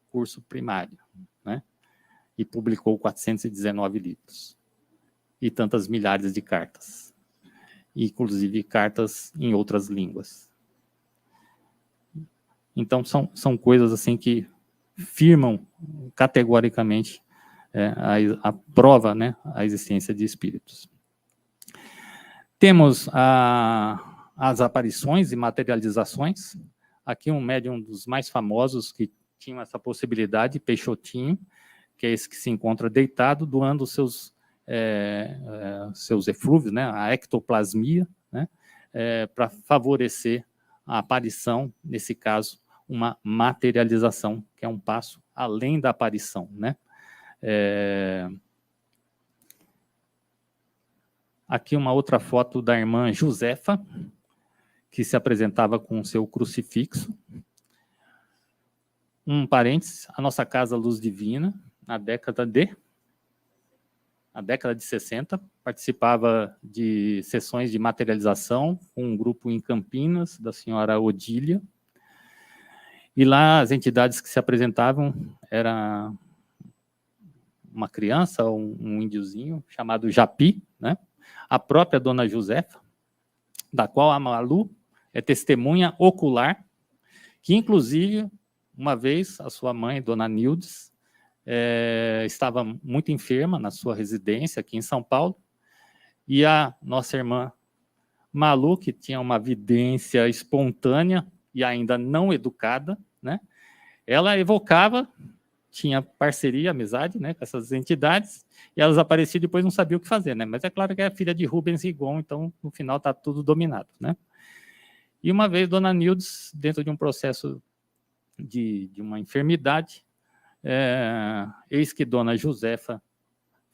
curso primário, né? E publicou 419 livros e tantas milhares de cartas, inclusive cartas em outras línguas. Então, são coisas assim que firmam categoricamente a prova, né, a existência de espíritos. Temos as aparições e materializações. Aqui um médium dos mais famosos que tinha essa possibilidade, Peixotinho, que é esse que se encontra deitado, doando seus eflúvios, né, a ectoplasmia, né, para favorecer a aparição, nesse caso, uma materialização, que é um passo além da aparição, né? Aqui uma outra foto da irmã Josefa, que se apresentava com o seu crucifixo. Um parênteses, a nossa casa Luz Divina, na década de 60, participava de sessões de materialização com um grupo em Campinas, da senhora Odília. E lá as entidades que se apresentavam era uma criança, um índiozinho, chamado Japi, né? A própria dona Josefa, da qual a Malu é testemunha ocular, que inclusive, uma vez, a sua mãe, dona Nildes, estava muito enferma na sua residência aqui em São Paulo, e a nossa irmã Malu, que tinha uma vidência espontânea e ainda não educada, né? Ela evocava, tinha parceria, amizade, né, com essas entidades, e elas apareciam e depois não sabiam o que fazer, né? Mas é claro que é filha de Rubens Rigon, então no final está tudo dominado, né? E uma vez, dona Nildes, dentro de um processo de uma enfermidade, eis que dona Josefa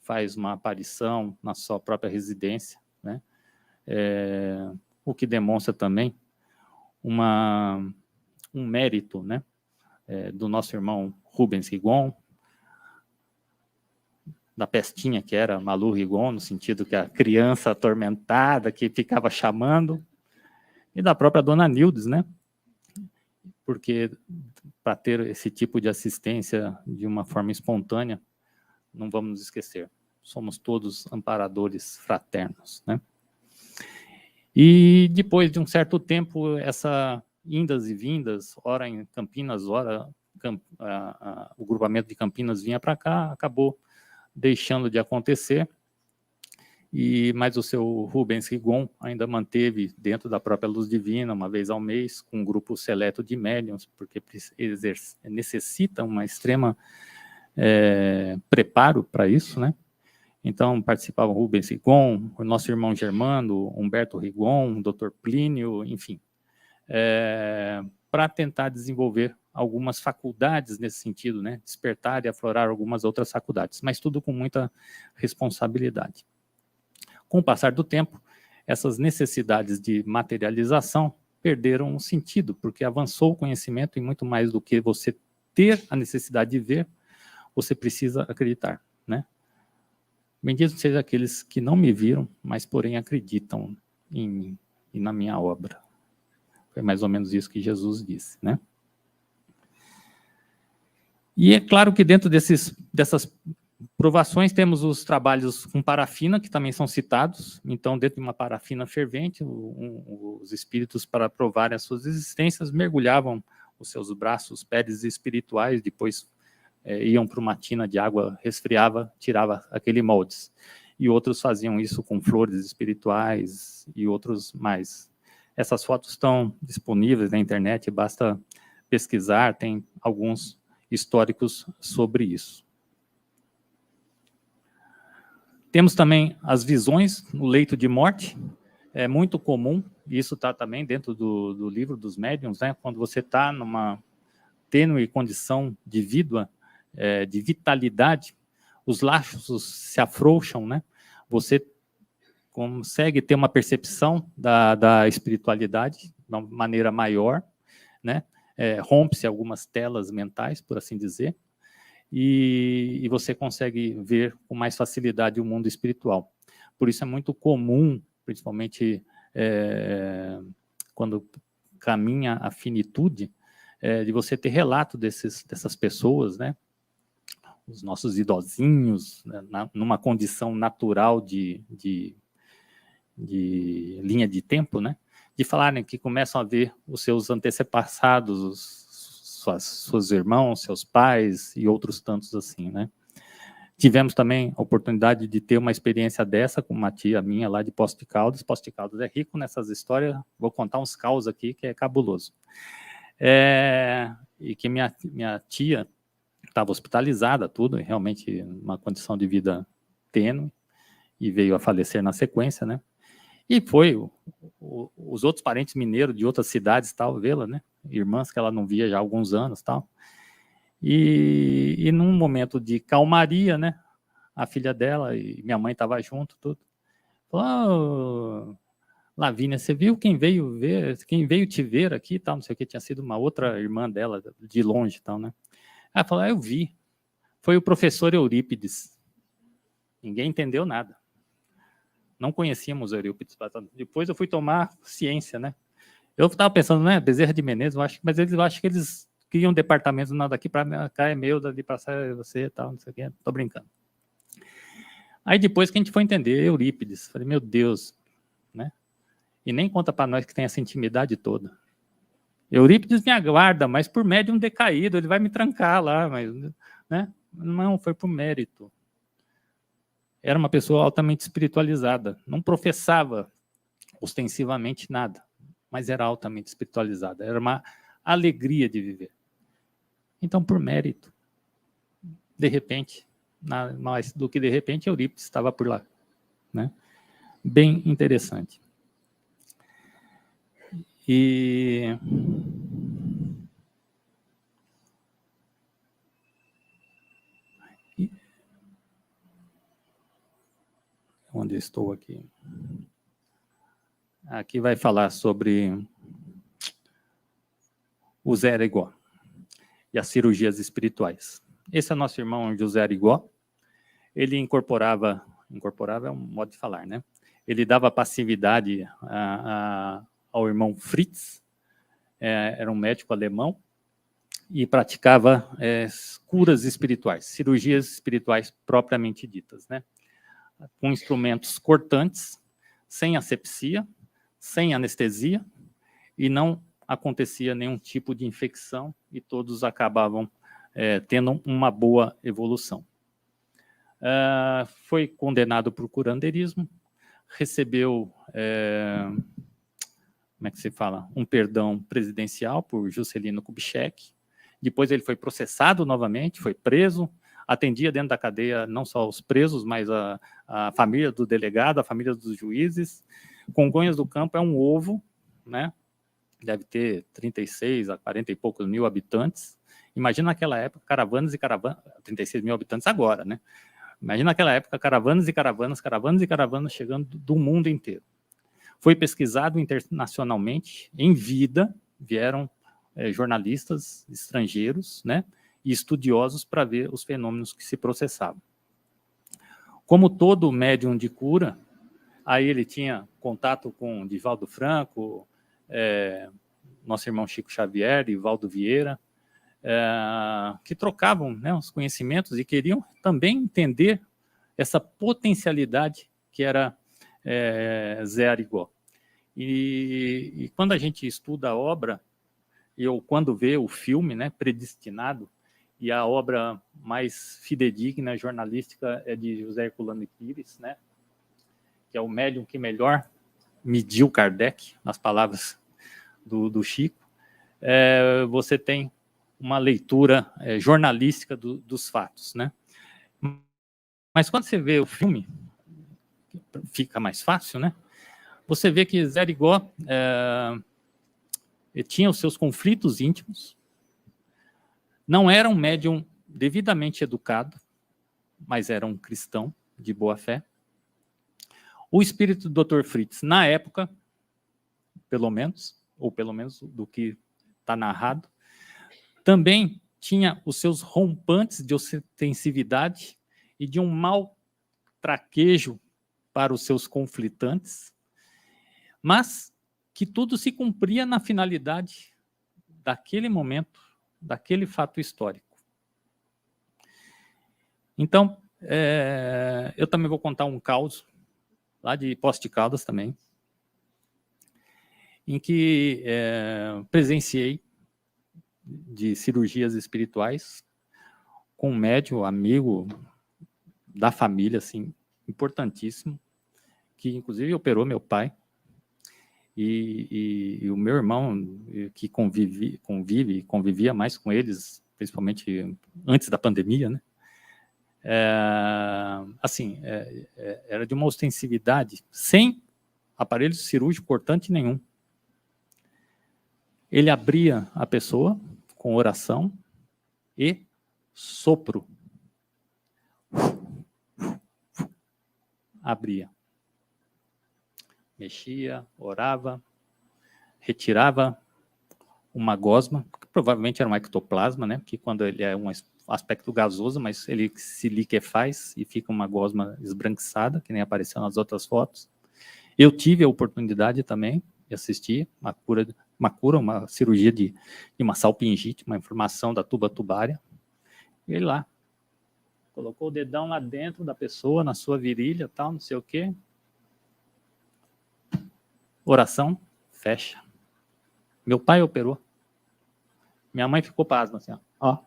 faz uma aparição na sua própria residência, né? O que demonstra também um mérito, né, do nosso irmão Rubens Rigon, da pestinha que era Malu Rigon, no sentido que a criança atormentada que ficava chamando, e da própria dona Nildes, né? Porque para ter esse tipo de assistência de uma forma espontânea, não vamos nos esquecer, somos todos amparadores fraternos, né? E depois de um certo tempo, essa indas e vindas, ora em Campinas, ora o grupamento de Campinas vinha para cá, acabou deixando de acontecer, mas o seu Rubens Rigon ainda manteve dentro da própria Luz Divina, uma vez ao mês, com um grupo seleto de médiuns, porque necessita uma extrema preparo para isso, né? Então, participavam Rubens Rigon, o nosso irmão Germano, Humberto Rigon, o Dr. Plínio, enfim, para tentar desenvolver algumas faculdades nesse sentido, né? Despertar e aflorar algumas outras faculdades, mas tudo com muita responsabilidade. Com o passar do tempo, essas necessidades de materialização perderam o sentido, porque avançou o conhecimento e muito mais do que você ter a necessidade de ver, você precisa acreditar, né? Benditos sejam aqueles que não me viram, mas porém acreditam em mim e na minha obra. Foi mais ou menos isso que Jesus disse, né? E é claro que dentro dessas provações temos os trabalhos com parafina, que também são citados. Então, dentro de uma parafina fervente, os espíritos, para provarem as suas existências, mergulhavam os seus braços, pés espirituais, depois iam para uma tina de água, resfriava, tirava aquele moldes. E outros faziam isso com flores espirituais e outros mais. Essas fotos estão disponíveis na internet, basta pesquisar, tem alguns históricos sobre isso. Temos também as visões no leito de morte, é muito comum, e isso está também dentro do livro dos médiuns, né? Quando você está numa tênue condição de vida, de vitalidade, os laços se afrouxam, né? Você consegue ter uma percepção da espiritualidade de uma maneira maior, né? Rompe-se algumas telas mentais, por assim dizer, e você consegue ver com mais facilidade o mundo espiritual. Por isso é muito comum, principalmente quando caminha a finitude, de você ter relato dessas pessoas, né? Os nossos idosinhos, né? Numa condição natural de linha de tempo, né? De falarem que começam a ver os seus antepassados, seus irmãos, seus pais e outros tantos assim, né? Tivemos também a oportunidade de ter uma experiência dessa com uma tia minha lá de Poços de Caldas. Poços de Caldas é rico nessas histórias, vou contar uns caos aqui que é cabuloso. E que minha tia estava hospitalizada, tudo, realmente uma condição de vida tênue, e veio a falecer na sequência, né? E foi os outros parentes mineiros de outras cidades, tal, vê-la, né? Irmãs que ela não via já há alguns anos, tal. E num momento de calmaria, né? A filha dela e minha mãe estava junto, tudo. Falou, oh, Lavínia, você viu quem veio te ver aqui, tal, não sei o que, tinha sido uma outra irmã dela, de longe, tal, né? Ela falou, eu vi. Foi o professor Eurípides. Ninguém entendeu nada. Não conhecíamos Eurípides. Depois eu fui tomar ciência, né? Eu estava pensando, né, Bezerra de Menezes, mas eu acho que eles criam um departamento, não, daqui para cá é meu, dali para cá é você, tal, não sei o que, tô brincando. Aí depois que a gente foi entender Eurípides, falei, meu Deus, né? E nem conta para nós que tem essa intimidade toda. Eurípides me aguarda, mas por médium decaído, ele vai me trancar lá, mas, né? Não, foi por mérito. Era uma pessoa altamente espiritualizada, não professava ostensivamente nada, mas era altamente espiritualizada, era uma alegria de viver. Então, por mérito, de repente, mais do que de repente, Eurípides estava por lá, né? Bem interessante. E onde estou aqui? Aqui vai falar sobre o Zé Arigó e as cirurgias espirituais. Esse é nosso irmão José Arigó. Ele incorporava é um modo de falar, né? Ele dava passividade ao irmão Fritz, era um médico alemão, e praticava curas espirituais, cirurgias espirituais propriamente ditas, né? Com instrumentos cortantes, sem asepsia, sem anestesia, e não acontecia nenhum tipo de infecção, e todos acabavam tendo uma boa evolução. Foi condenado por curandeirismo, recebeu, como é que se fala, um perdão presidencial por Juscelino Kubitschek. Depois ele foi processado novamente, foi preso, atendia dentro da cadeia não só os presos, mas a família do delegado, a família dos juízes. Congonhas do Campo é um ovo, né? Deve ter 36 a 40 e poucos mil habitantes. Imagina naquela época, caravanas e caravanas, 36 mil habitantes agora, né? Imagina naquela época, caravanas e caravanas chegando do mundo inteiro. Foi pesquisado internacionalmente, em vida, vieram jornalistas estrangeiros, né, e estudiosos para ver os fenômenos que se processavam. Como todo médium de cura, aí ele tinha contato com Divaldo Franco, nosso irmão Chico Xavier, Ivaldo Vieira, que trocavam, né, os conhecimentos e queriam também entender essa potencialidade que era Zé Arigó. E quando a gente estuda a obra, ou quando vê o filme, né, Predestinado, e a obra mais fidedigna jornalística é de José Herculano Pires, né, que é o médium que melhor mediu Kardec, nas palavras do Chico, você tem uma leitura jornalística dos fatos, né? Mas quando você vê o filme, fica mais fácil, né? Você vê que Zé Arigó tinha os seus conflitos íntimos, não era um médium devidamente educado, mas era um cristão de boa fé. O espírito do Dr. Fritz, na época, pelo menos do que está narrado, também tinha os seus rompantes de ostensividade e de um mau traquejo para os seus conflitantes, mas que tudo se cumpria na finalidade daquele momento, daquele fato histórico. Então, eu também vou contar um caso, lá de Poços de Caldas também, em que presenciei de cirurgias espirituais com um médium, amigo da família, assim, importantíssimo, que inclusive operou meu pai, e o meu irmão, que convivia mais com eles, principalmente antes da pandemia, né? Assim, era de uma ostensividade, sem aparelho cirúrgico cortante nenhum. Ele abria a pessoa com oração e sopro. Abria. Mexia, orava, retirava uma gosma, que provavelmente era um ectoplasma, né? Que quando ele é um aspecto gasoso, mas ele se liquefaz e fica uma gosma esbranquiçada, que nem apareceu nas outras fotos. Eu tive a oportunidade também de assistir uma cirurgia de uma salpingite, uma inflamação da tuba tubária. Ele lá, colocou o dedão lá dentro da pessoa, na sua virilha, tal, não sei o quê. Oração, fecha. Meu pai operou. Minha mãe ficou pasma, assim, ó.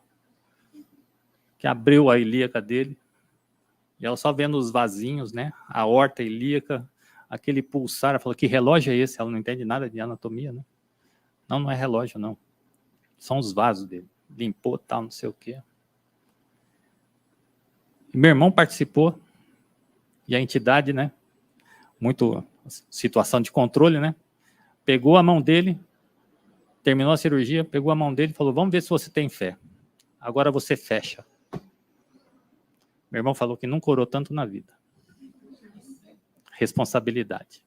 Que abriu a ilíaca dele. E ela só vendo os vasinhos, né? A aorta ilíaca, aquele pulsar. Ela falou, que relógio é esse? Ela não entende nada de anatomia, né? Não, não é relógio, não. São os vasos dele. Limpou, tal, não sei o quê. E meu irmão participou. E a entidade, né? Muito situação de controle, né? Pegou a mão dele, terminou a cirurgia, pegou a mão dele e falou, vamos ver se você tem fé. Agora você fecha. Meu irmão falou que nunca orou tanto na vida. Responsabilidade.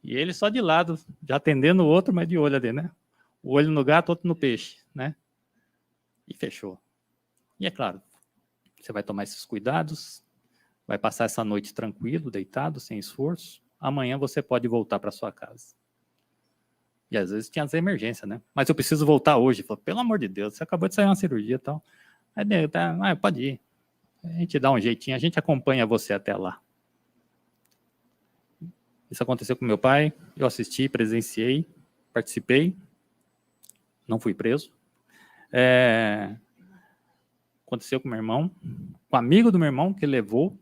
E ele só de lado, já atendendo o outro, mas de olho ali, né? O olho no gato, outro no peixe, né? E fechou. E é claro, você vai tomar esses cuidados, vai passar essa noite tranquilo, deitado, sem esforço. Amanhã você pode voltar para sua casa. E às vezes tinha as emergências, né? Mas eu preciso voltar hoje. Falei, pelo amor de Deus, você acabou de sair uma cirurgia e tal. Aí, pode ir. A gente dá um jeitinho, a gente acompanha você até lá. Isso aconteceu com meu pai, eu assisti, presenciei, participei, não fui preso. Aconteceu com meu irmão, com um amigo do meu irmão que levou,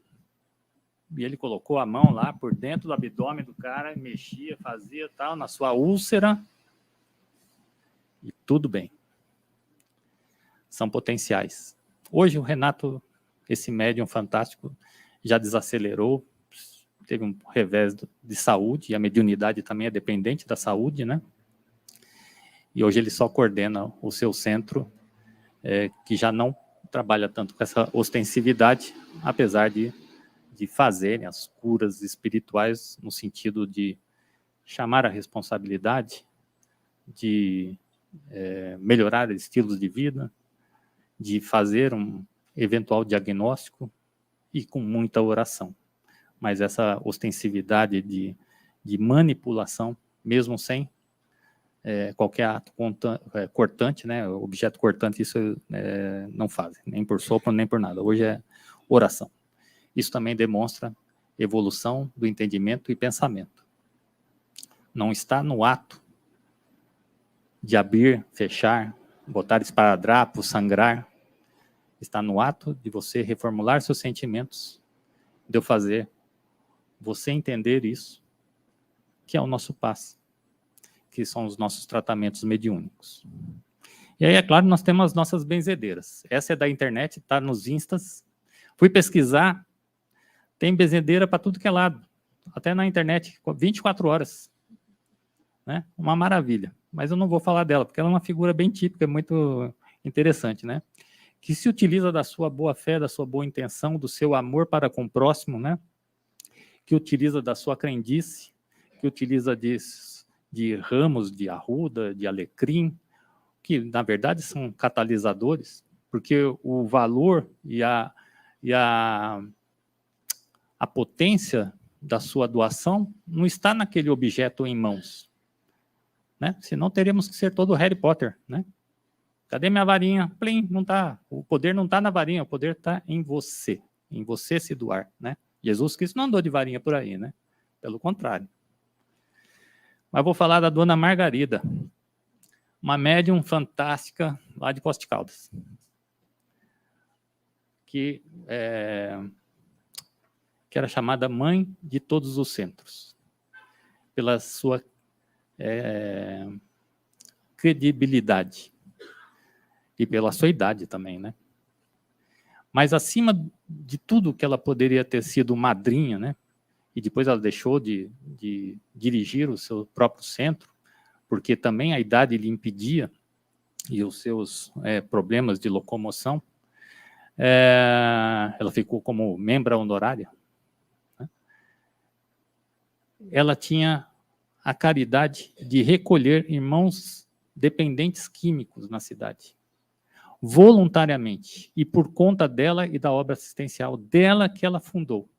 e ele colocou a mão lá por dentro do abdômen do cara, mexia, fazia tal, na sua úlcera, e tudo bem. São potenciais. Hoje o Renato, esse médium fantástico, já desacelerou, teve um revés de saúde, e a mediunidade também é dependente da saúde, né? E hoje ele só coordena o seu centro, que já não trabalha tanto com essa ostensividade, apesar de fazerem as curas espirituais no sentido de chamar a responsabilidade, de melhorar estilos de vida, de fazer um eventual diagnóstico e com muita oração. Mas essa ostensividade de manipulação, mesmo sem qualquer ato cortante, né, objeto cortante, isso não fazem, nem por sopro, nem por nada. Hoje é oração. Isso também demonstra evolução do entendimento e pensamento. Não está no ato de abrir, fechar, botar esparadrapo, sangrar. Está no ato de você reformular seus sentimentos, de eu fazer você entender isso, que é o nosso passe, que são os nossos tratamentos mediúnicos. E aí, é claro, nós temos as nossas benzedeiras. Essa é da internet, está nos instas. Fui pesquisar, tem benzedeira para tudo que é lado, até na internet, 24 horas. Né? Uma maravilha. Mas eu não vou falar dela, porque ela é uma figura bem típica, muito interessante, né? Que se utiliza da sua boa fé, da sua boa intenção, do seu amor para com o próximo, né? Que utiliza da sua crendice, que utiliza de ramos de arruda, de alecrim, que na verdade são catalisadores, porque o valor e a potência da sua doação não está naquele objeto em mãos, né? Senão teríamos que ser todo Harry Potter, né? Cadê minha varinha? Plim, não tá. O poder não está na varinha, o poder está em você se doar, né? Jesus Cristo não andou de varinha por aí, né? Pelo contrário. Mas vou falar da dona Margarida, uma médium fantástica lá de Poços de Caldas, que era chamada mãe de todos os centros, pela sua credibilidade e pela sua idade também, né? Mas acima de tudo que ela poderia ter sido madrinha, né? e depois ela deixou de dirigir o seu próprio centro, porque também a idade lhe impedia, e os seus problemas de locomoção, ela ficou como membra honorária, né? Ela tinha a caridade de recolher irmãos dependentes químicos na cidade, voluntariamente, e por conta dela e da obra assistencial dela que ela fundou,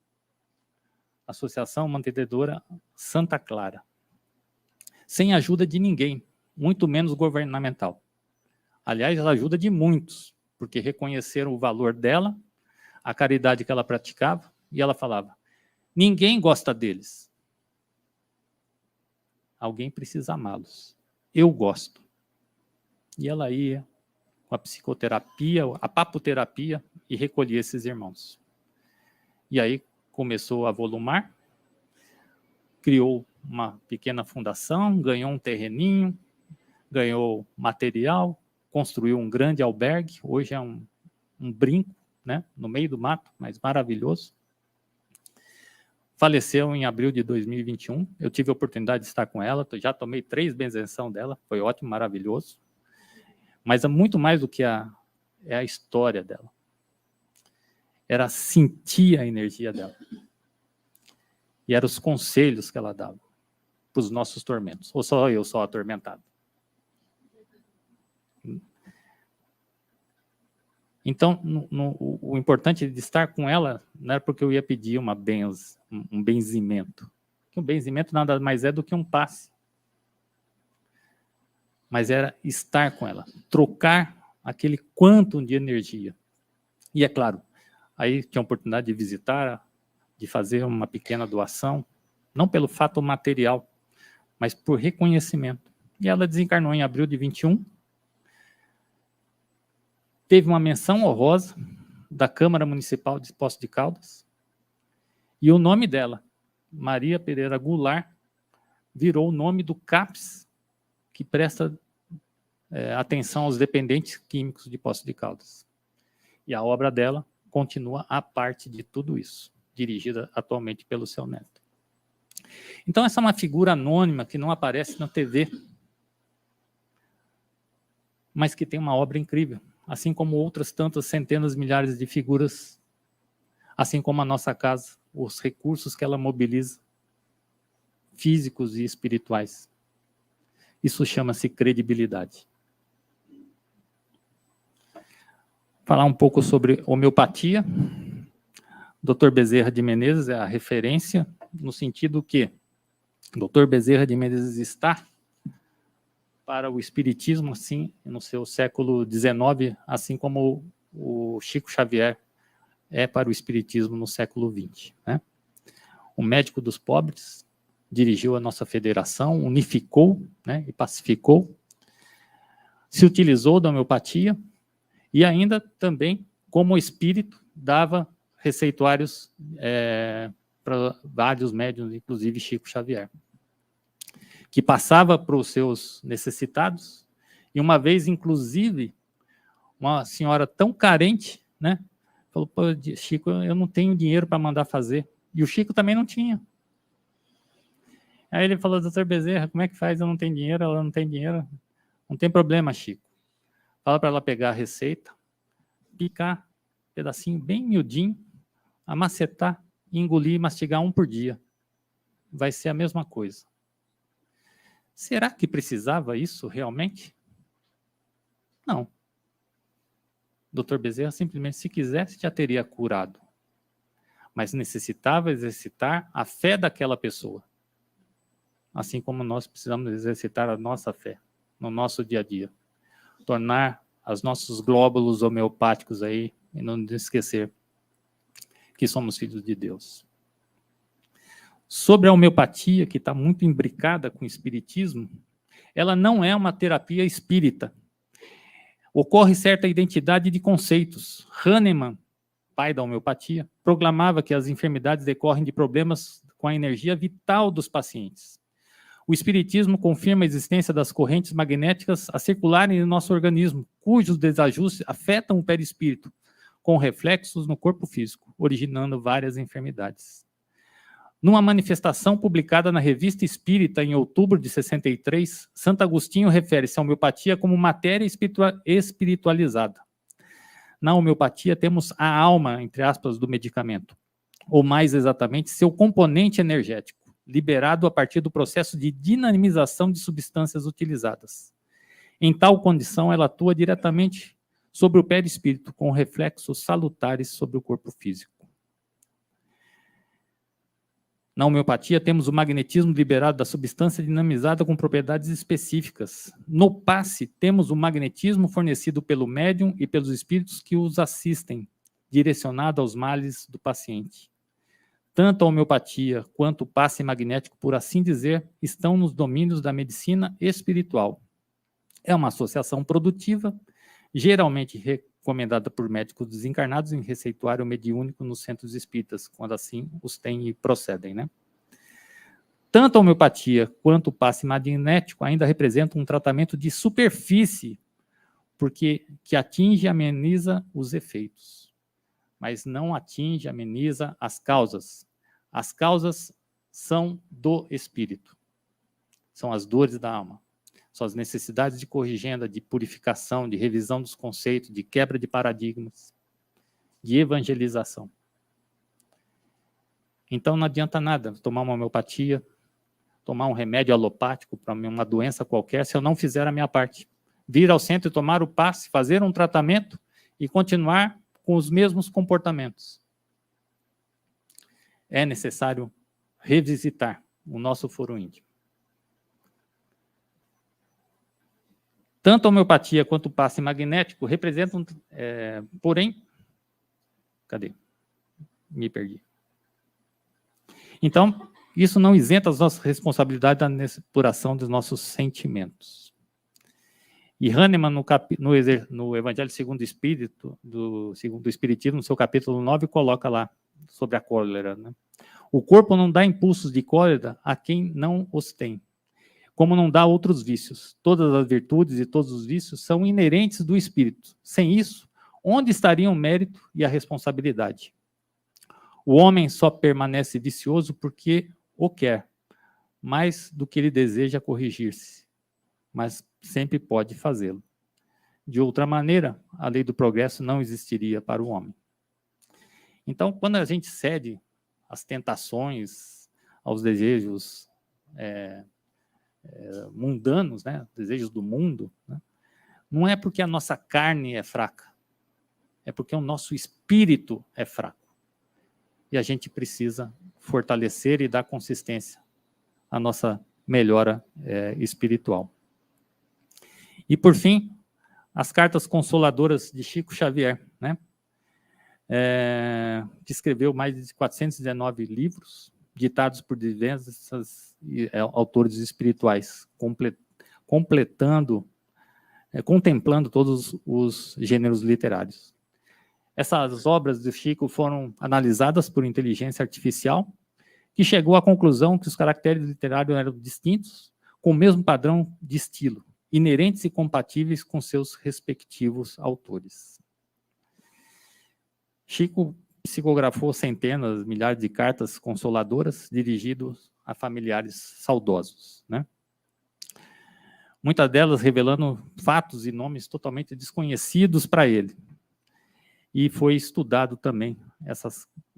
a Associação Mantenedora Santa Clara, sem ajuda de ninguém, muito menos governamental. Aliás, ela ajuda de muitos, porque reconheceram o valor dela, a caridade que ela praticava, e ela falava, ninguém gosta deles. Alguém precisa amá-los. Eu gosto. E ela ia com a psicoterapia, a papoterapia, e recolhia esses irmãos. E aí começou a volumar, criou uma pequena fundação, ganhou um terreninho, ganhou material, construiu um grande albergue, hoje é um brinco, né, no meio do mato, mas maravilhoso. Faleceu em abril de 2021, eu tive a oportunidade de estar com ela, já tomei 3 benção dela, foi ótimo, maravilhoso, mas é muito mais do que a história dela. Era sentir a energia dela. E eram os conselhos que ela dava para os nossos tormentos, ou só eu sou atormentado. Então, o importante de estar com ela não era porque eu ia pedir um benzimento. Porque um benzimento nada mais é do que um passe. Mas era estar com ela, trocar aquele quantum de energia. E é claro, aí tinha a oportunidade de visitar, de fazer uma pequena doação, não pelo fato material, mas por reconhecimento. E ela desencarnou em abril de 21, teve uma menção honrosa da Câmara Municipal de Poços de Caldas, e o nome dela, Maria Pereira Goulart, virou o nome do CAPS, que presta atenção aos dependentes químicos de Poços de Caldas. E a obra dela continua à parte de tudo isso, dirigida atualmente pelo seu neto. Então, essa é uma figura anônima que não aparece na TV, mas que tem uma obra incrível, assim como outras tantas centenas, milhares de figuras, assim como a nossa casa, os recursos que ela mobiliza, físicos e espirituais. Isso chama-se credibilidade. Falar um pouco sobre homeopatia. Dr. Bezerra de Menezes é a referência, no sentido que Dr. Bezerra de Menezes está para o espiritismo, assim, no seu século XIX, assim como o Chico Xavier é para o espiritismo no século XX, né? O médico dos pobres dirigiu a nossa federação, unificou, né, e pacificou, se utilizou da homeopatia e ainda também, como espírito, dava receituários para vários médiuns, inclusive Chico Xavier, que passava para os seus necessitados, e uma vez, inclusive, uma senhora tão carente, né, falou, pô, Chico, eu não tenho dinheiro para mandar fazer, e o Chico também não tinha. Aí ele falou, doutor Bezerra, como é que faz? Eu não tenho dinheiro, ela não tem dinheiro. Não tem problema, Chico. Fala para ela pegar a receita, picar um pedacinho bem miudinho, amacetar, engolir e mastigar 1 por dia. Vai ser a mesma coisa. Será que precisava isso realmente? Não. Dr. Bezerra simplesmente, se quisesse, já teria curado. Mas necessitava exercitar a fé daquela pessoa. Assim como nós precisamos exercitar a nossa fé no nosso dia a dia. Tornar os nossos glóbulos homeopáticos aí, e não esquecer que somos filhos de Deus. Sobre a homeopatia, que está muito imbricada com o espiritismo, ela não é uma terapia espírita. Ocorre certa identidade de conceitos. Hahnemann, pai da homeopatia, proclamava que as enfermidades decorrem de problemas com a energia vital dos pacientes. O espiritismo confirma a existência das correntes magnéticas a circularem no nosso organismo, cujos desajustes afetam o perispírito, com reflexos no corpo físico, originando várias enfermidades. Numa manifestação publicada na Revista Espírita em outubro de 63, Santo Agostinho refere-se à homeopatia como matéria espiritualizada. Na homeopatia temos a alma, entre aspas, do medicamento, ou mais exatamente, seu componente energético, liberado a partir do processo de dinamização de substâncias utilizadas. Em tal condição, ela atua diretamente sobre o perispírito, com reflexos salutares sobre o corpo físico. Na homeopatia, temos o magnetismo liberado da substância dinamizada com propriedades específicas. No passe, temos o magnetismo fornecido pelo médium e pelos espíritos que os assistem, direcionado aos males do paciente. Tanto a homeopatia quanto o passe magnético, por assim dizer, estão nos domínios da medicina espiritual. É uma associação produtiva, geralmente recomendada por médicos desencarnados em receituário mediúnico nos centros espíritas, quando assim os têm e procedem, né? Tanto a homeopatia quanto o passe magnético ainda representam um tratamento de superfície, porque que atinge e ameniza os efeitos, mas não atinge e ameniza as causas. As causas são do espírito, são as dores da alma. São as necessidades de corrigenda, de purificação, de revisão dos conceitos, de quebra de paradigmas, de evangelização. Então não adianta nada tomar uma homeopatia, tomar um remédio alopático para uma doença qualquer, se eu não fizer a minha parte. Vir ao centro e tomar o passe, fazer um tratamento e continuar com os mesmos comportamentos. É necessário revisitar o nosso foro íntimo. Tanto a homeopatia quanto o passe magnético representam, porém... Cadê? Me perdi. Então, isso não isenta as nossas responsabilidades da depuração dos nossos sentimentos. E Hahnemann, no Evangelho segundo o Espírito, segundo o Espiritismo, no seu capítulo 9, coloca lá sobre a cólera, né? O corpo não dá impulsos de cólera a quem não os tem, como não dá outros vícios. Todas as virtudes e todos os vícios são inerentes do espírito. Sem isso, onde estariam o mérito e a responsabilidade? O homem só permanece vicioso porque o quer, mais do que ele deseja corrigir-se, mas sempre pode fazê-lo. De outra maneira, a lei do progresso não existiria para o homem. Então, quando a gente cede às tentações, aos desejos mundanos, né, desejos do mundo, né, não é porque a nossa carne é fraca, é porque o nosso espírito é fraco. E a gente precisa fortalecer e dar consistência à nossa melhora espiritual. E, por fim, as cartas consoladoras de Chico Xavier, né, que escreveu mais de 419 livros, ditados por diversos autores espirituais, contemplando todos os gêneros literários. Essas obras de Chico foram analisadas por inteligência artificial, que chegou à conclusão que os caracteres literários eram distintos, com o mesmo padrão de estilo, inerentes e compatíveis com seus respectivos autores. Chico psicografou centenas, milhares de cartas consoladoras dirigidas a familiares saudosos, né? Muitas delas revelando fatos e nomes totalmente desconhecidos para ele. E foi estudado também,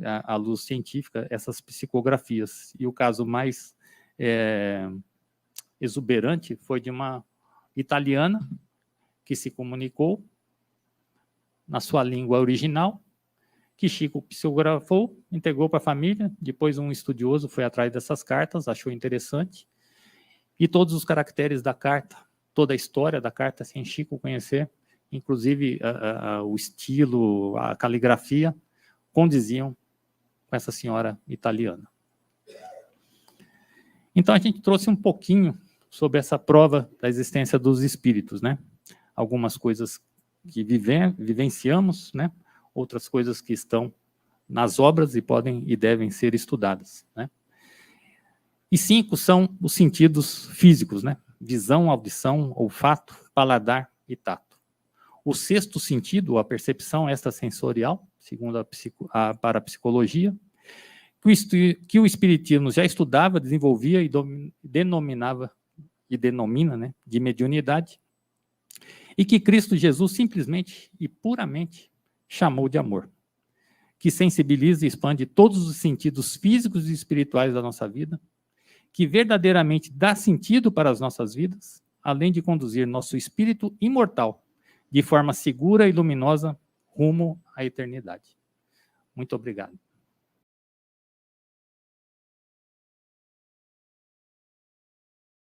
à luz científica, essas psicografias. E o caso mais exuberante foi de uma italiana que se comunicou na sua língua original, que Chico psicografou, entregou para a família, depois um estudioso foi atrás dessas cartas, achou interessante, e todos os caracteres da carta, toda a história da carta, sem Chico conhecer, inclusive o estilo, a caligrafia, condiziam com essa senhora italiana. Então a gente trouxe um pouquinho sobre essa prova da existência dos espíritos, né? Algumas coisas que vivenciamos, né? Outras coisas que estão nas obras e podem e devem ser estudadas, né? E 5 são os sentidos físicos, né? Visão, audição, olfato, paladar e tato. O 6º sentido, a percepção extrasensorial, segundo a parapsicologia, que o Espiritismo já estudava, desenvolvia e denomina, né, de mediunidade, e que Cristo Jesus simplesmente e puramente chamou de amor, que sensibiliza e expande todos os sentidos físicos e espirituais da nossa vida, que verdadeiramente dá sentido para as nossas vidas, além de conduzir nosso espírito imortal de forma segura e luminosa rumo à eternidade. Muito obrigado.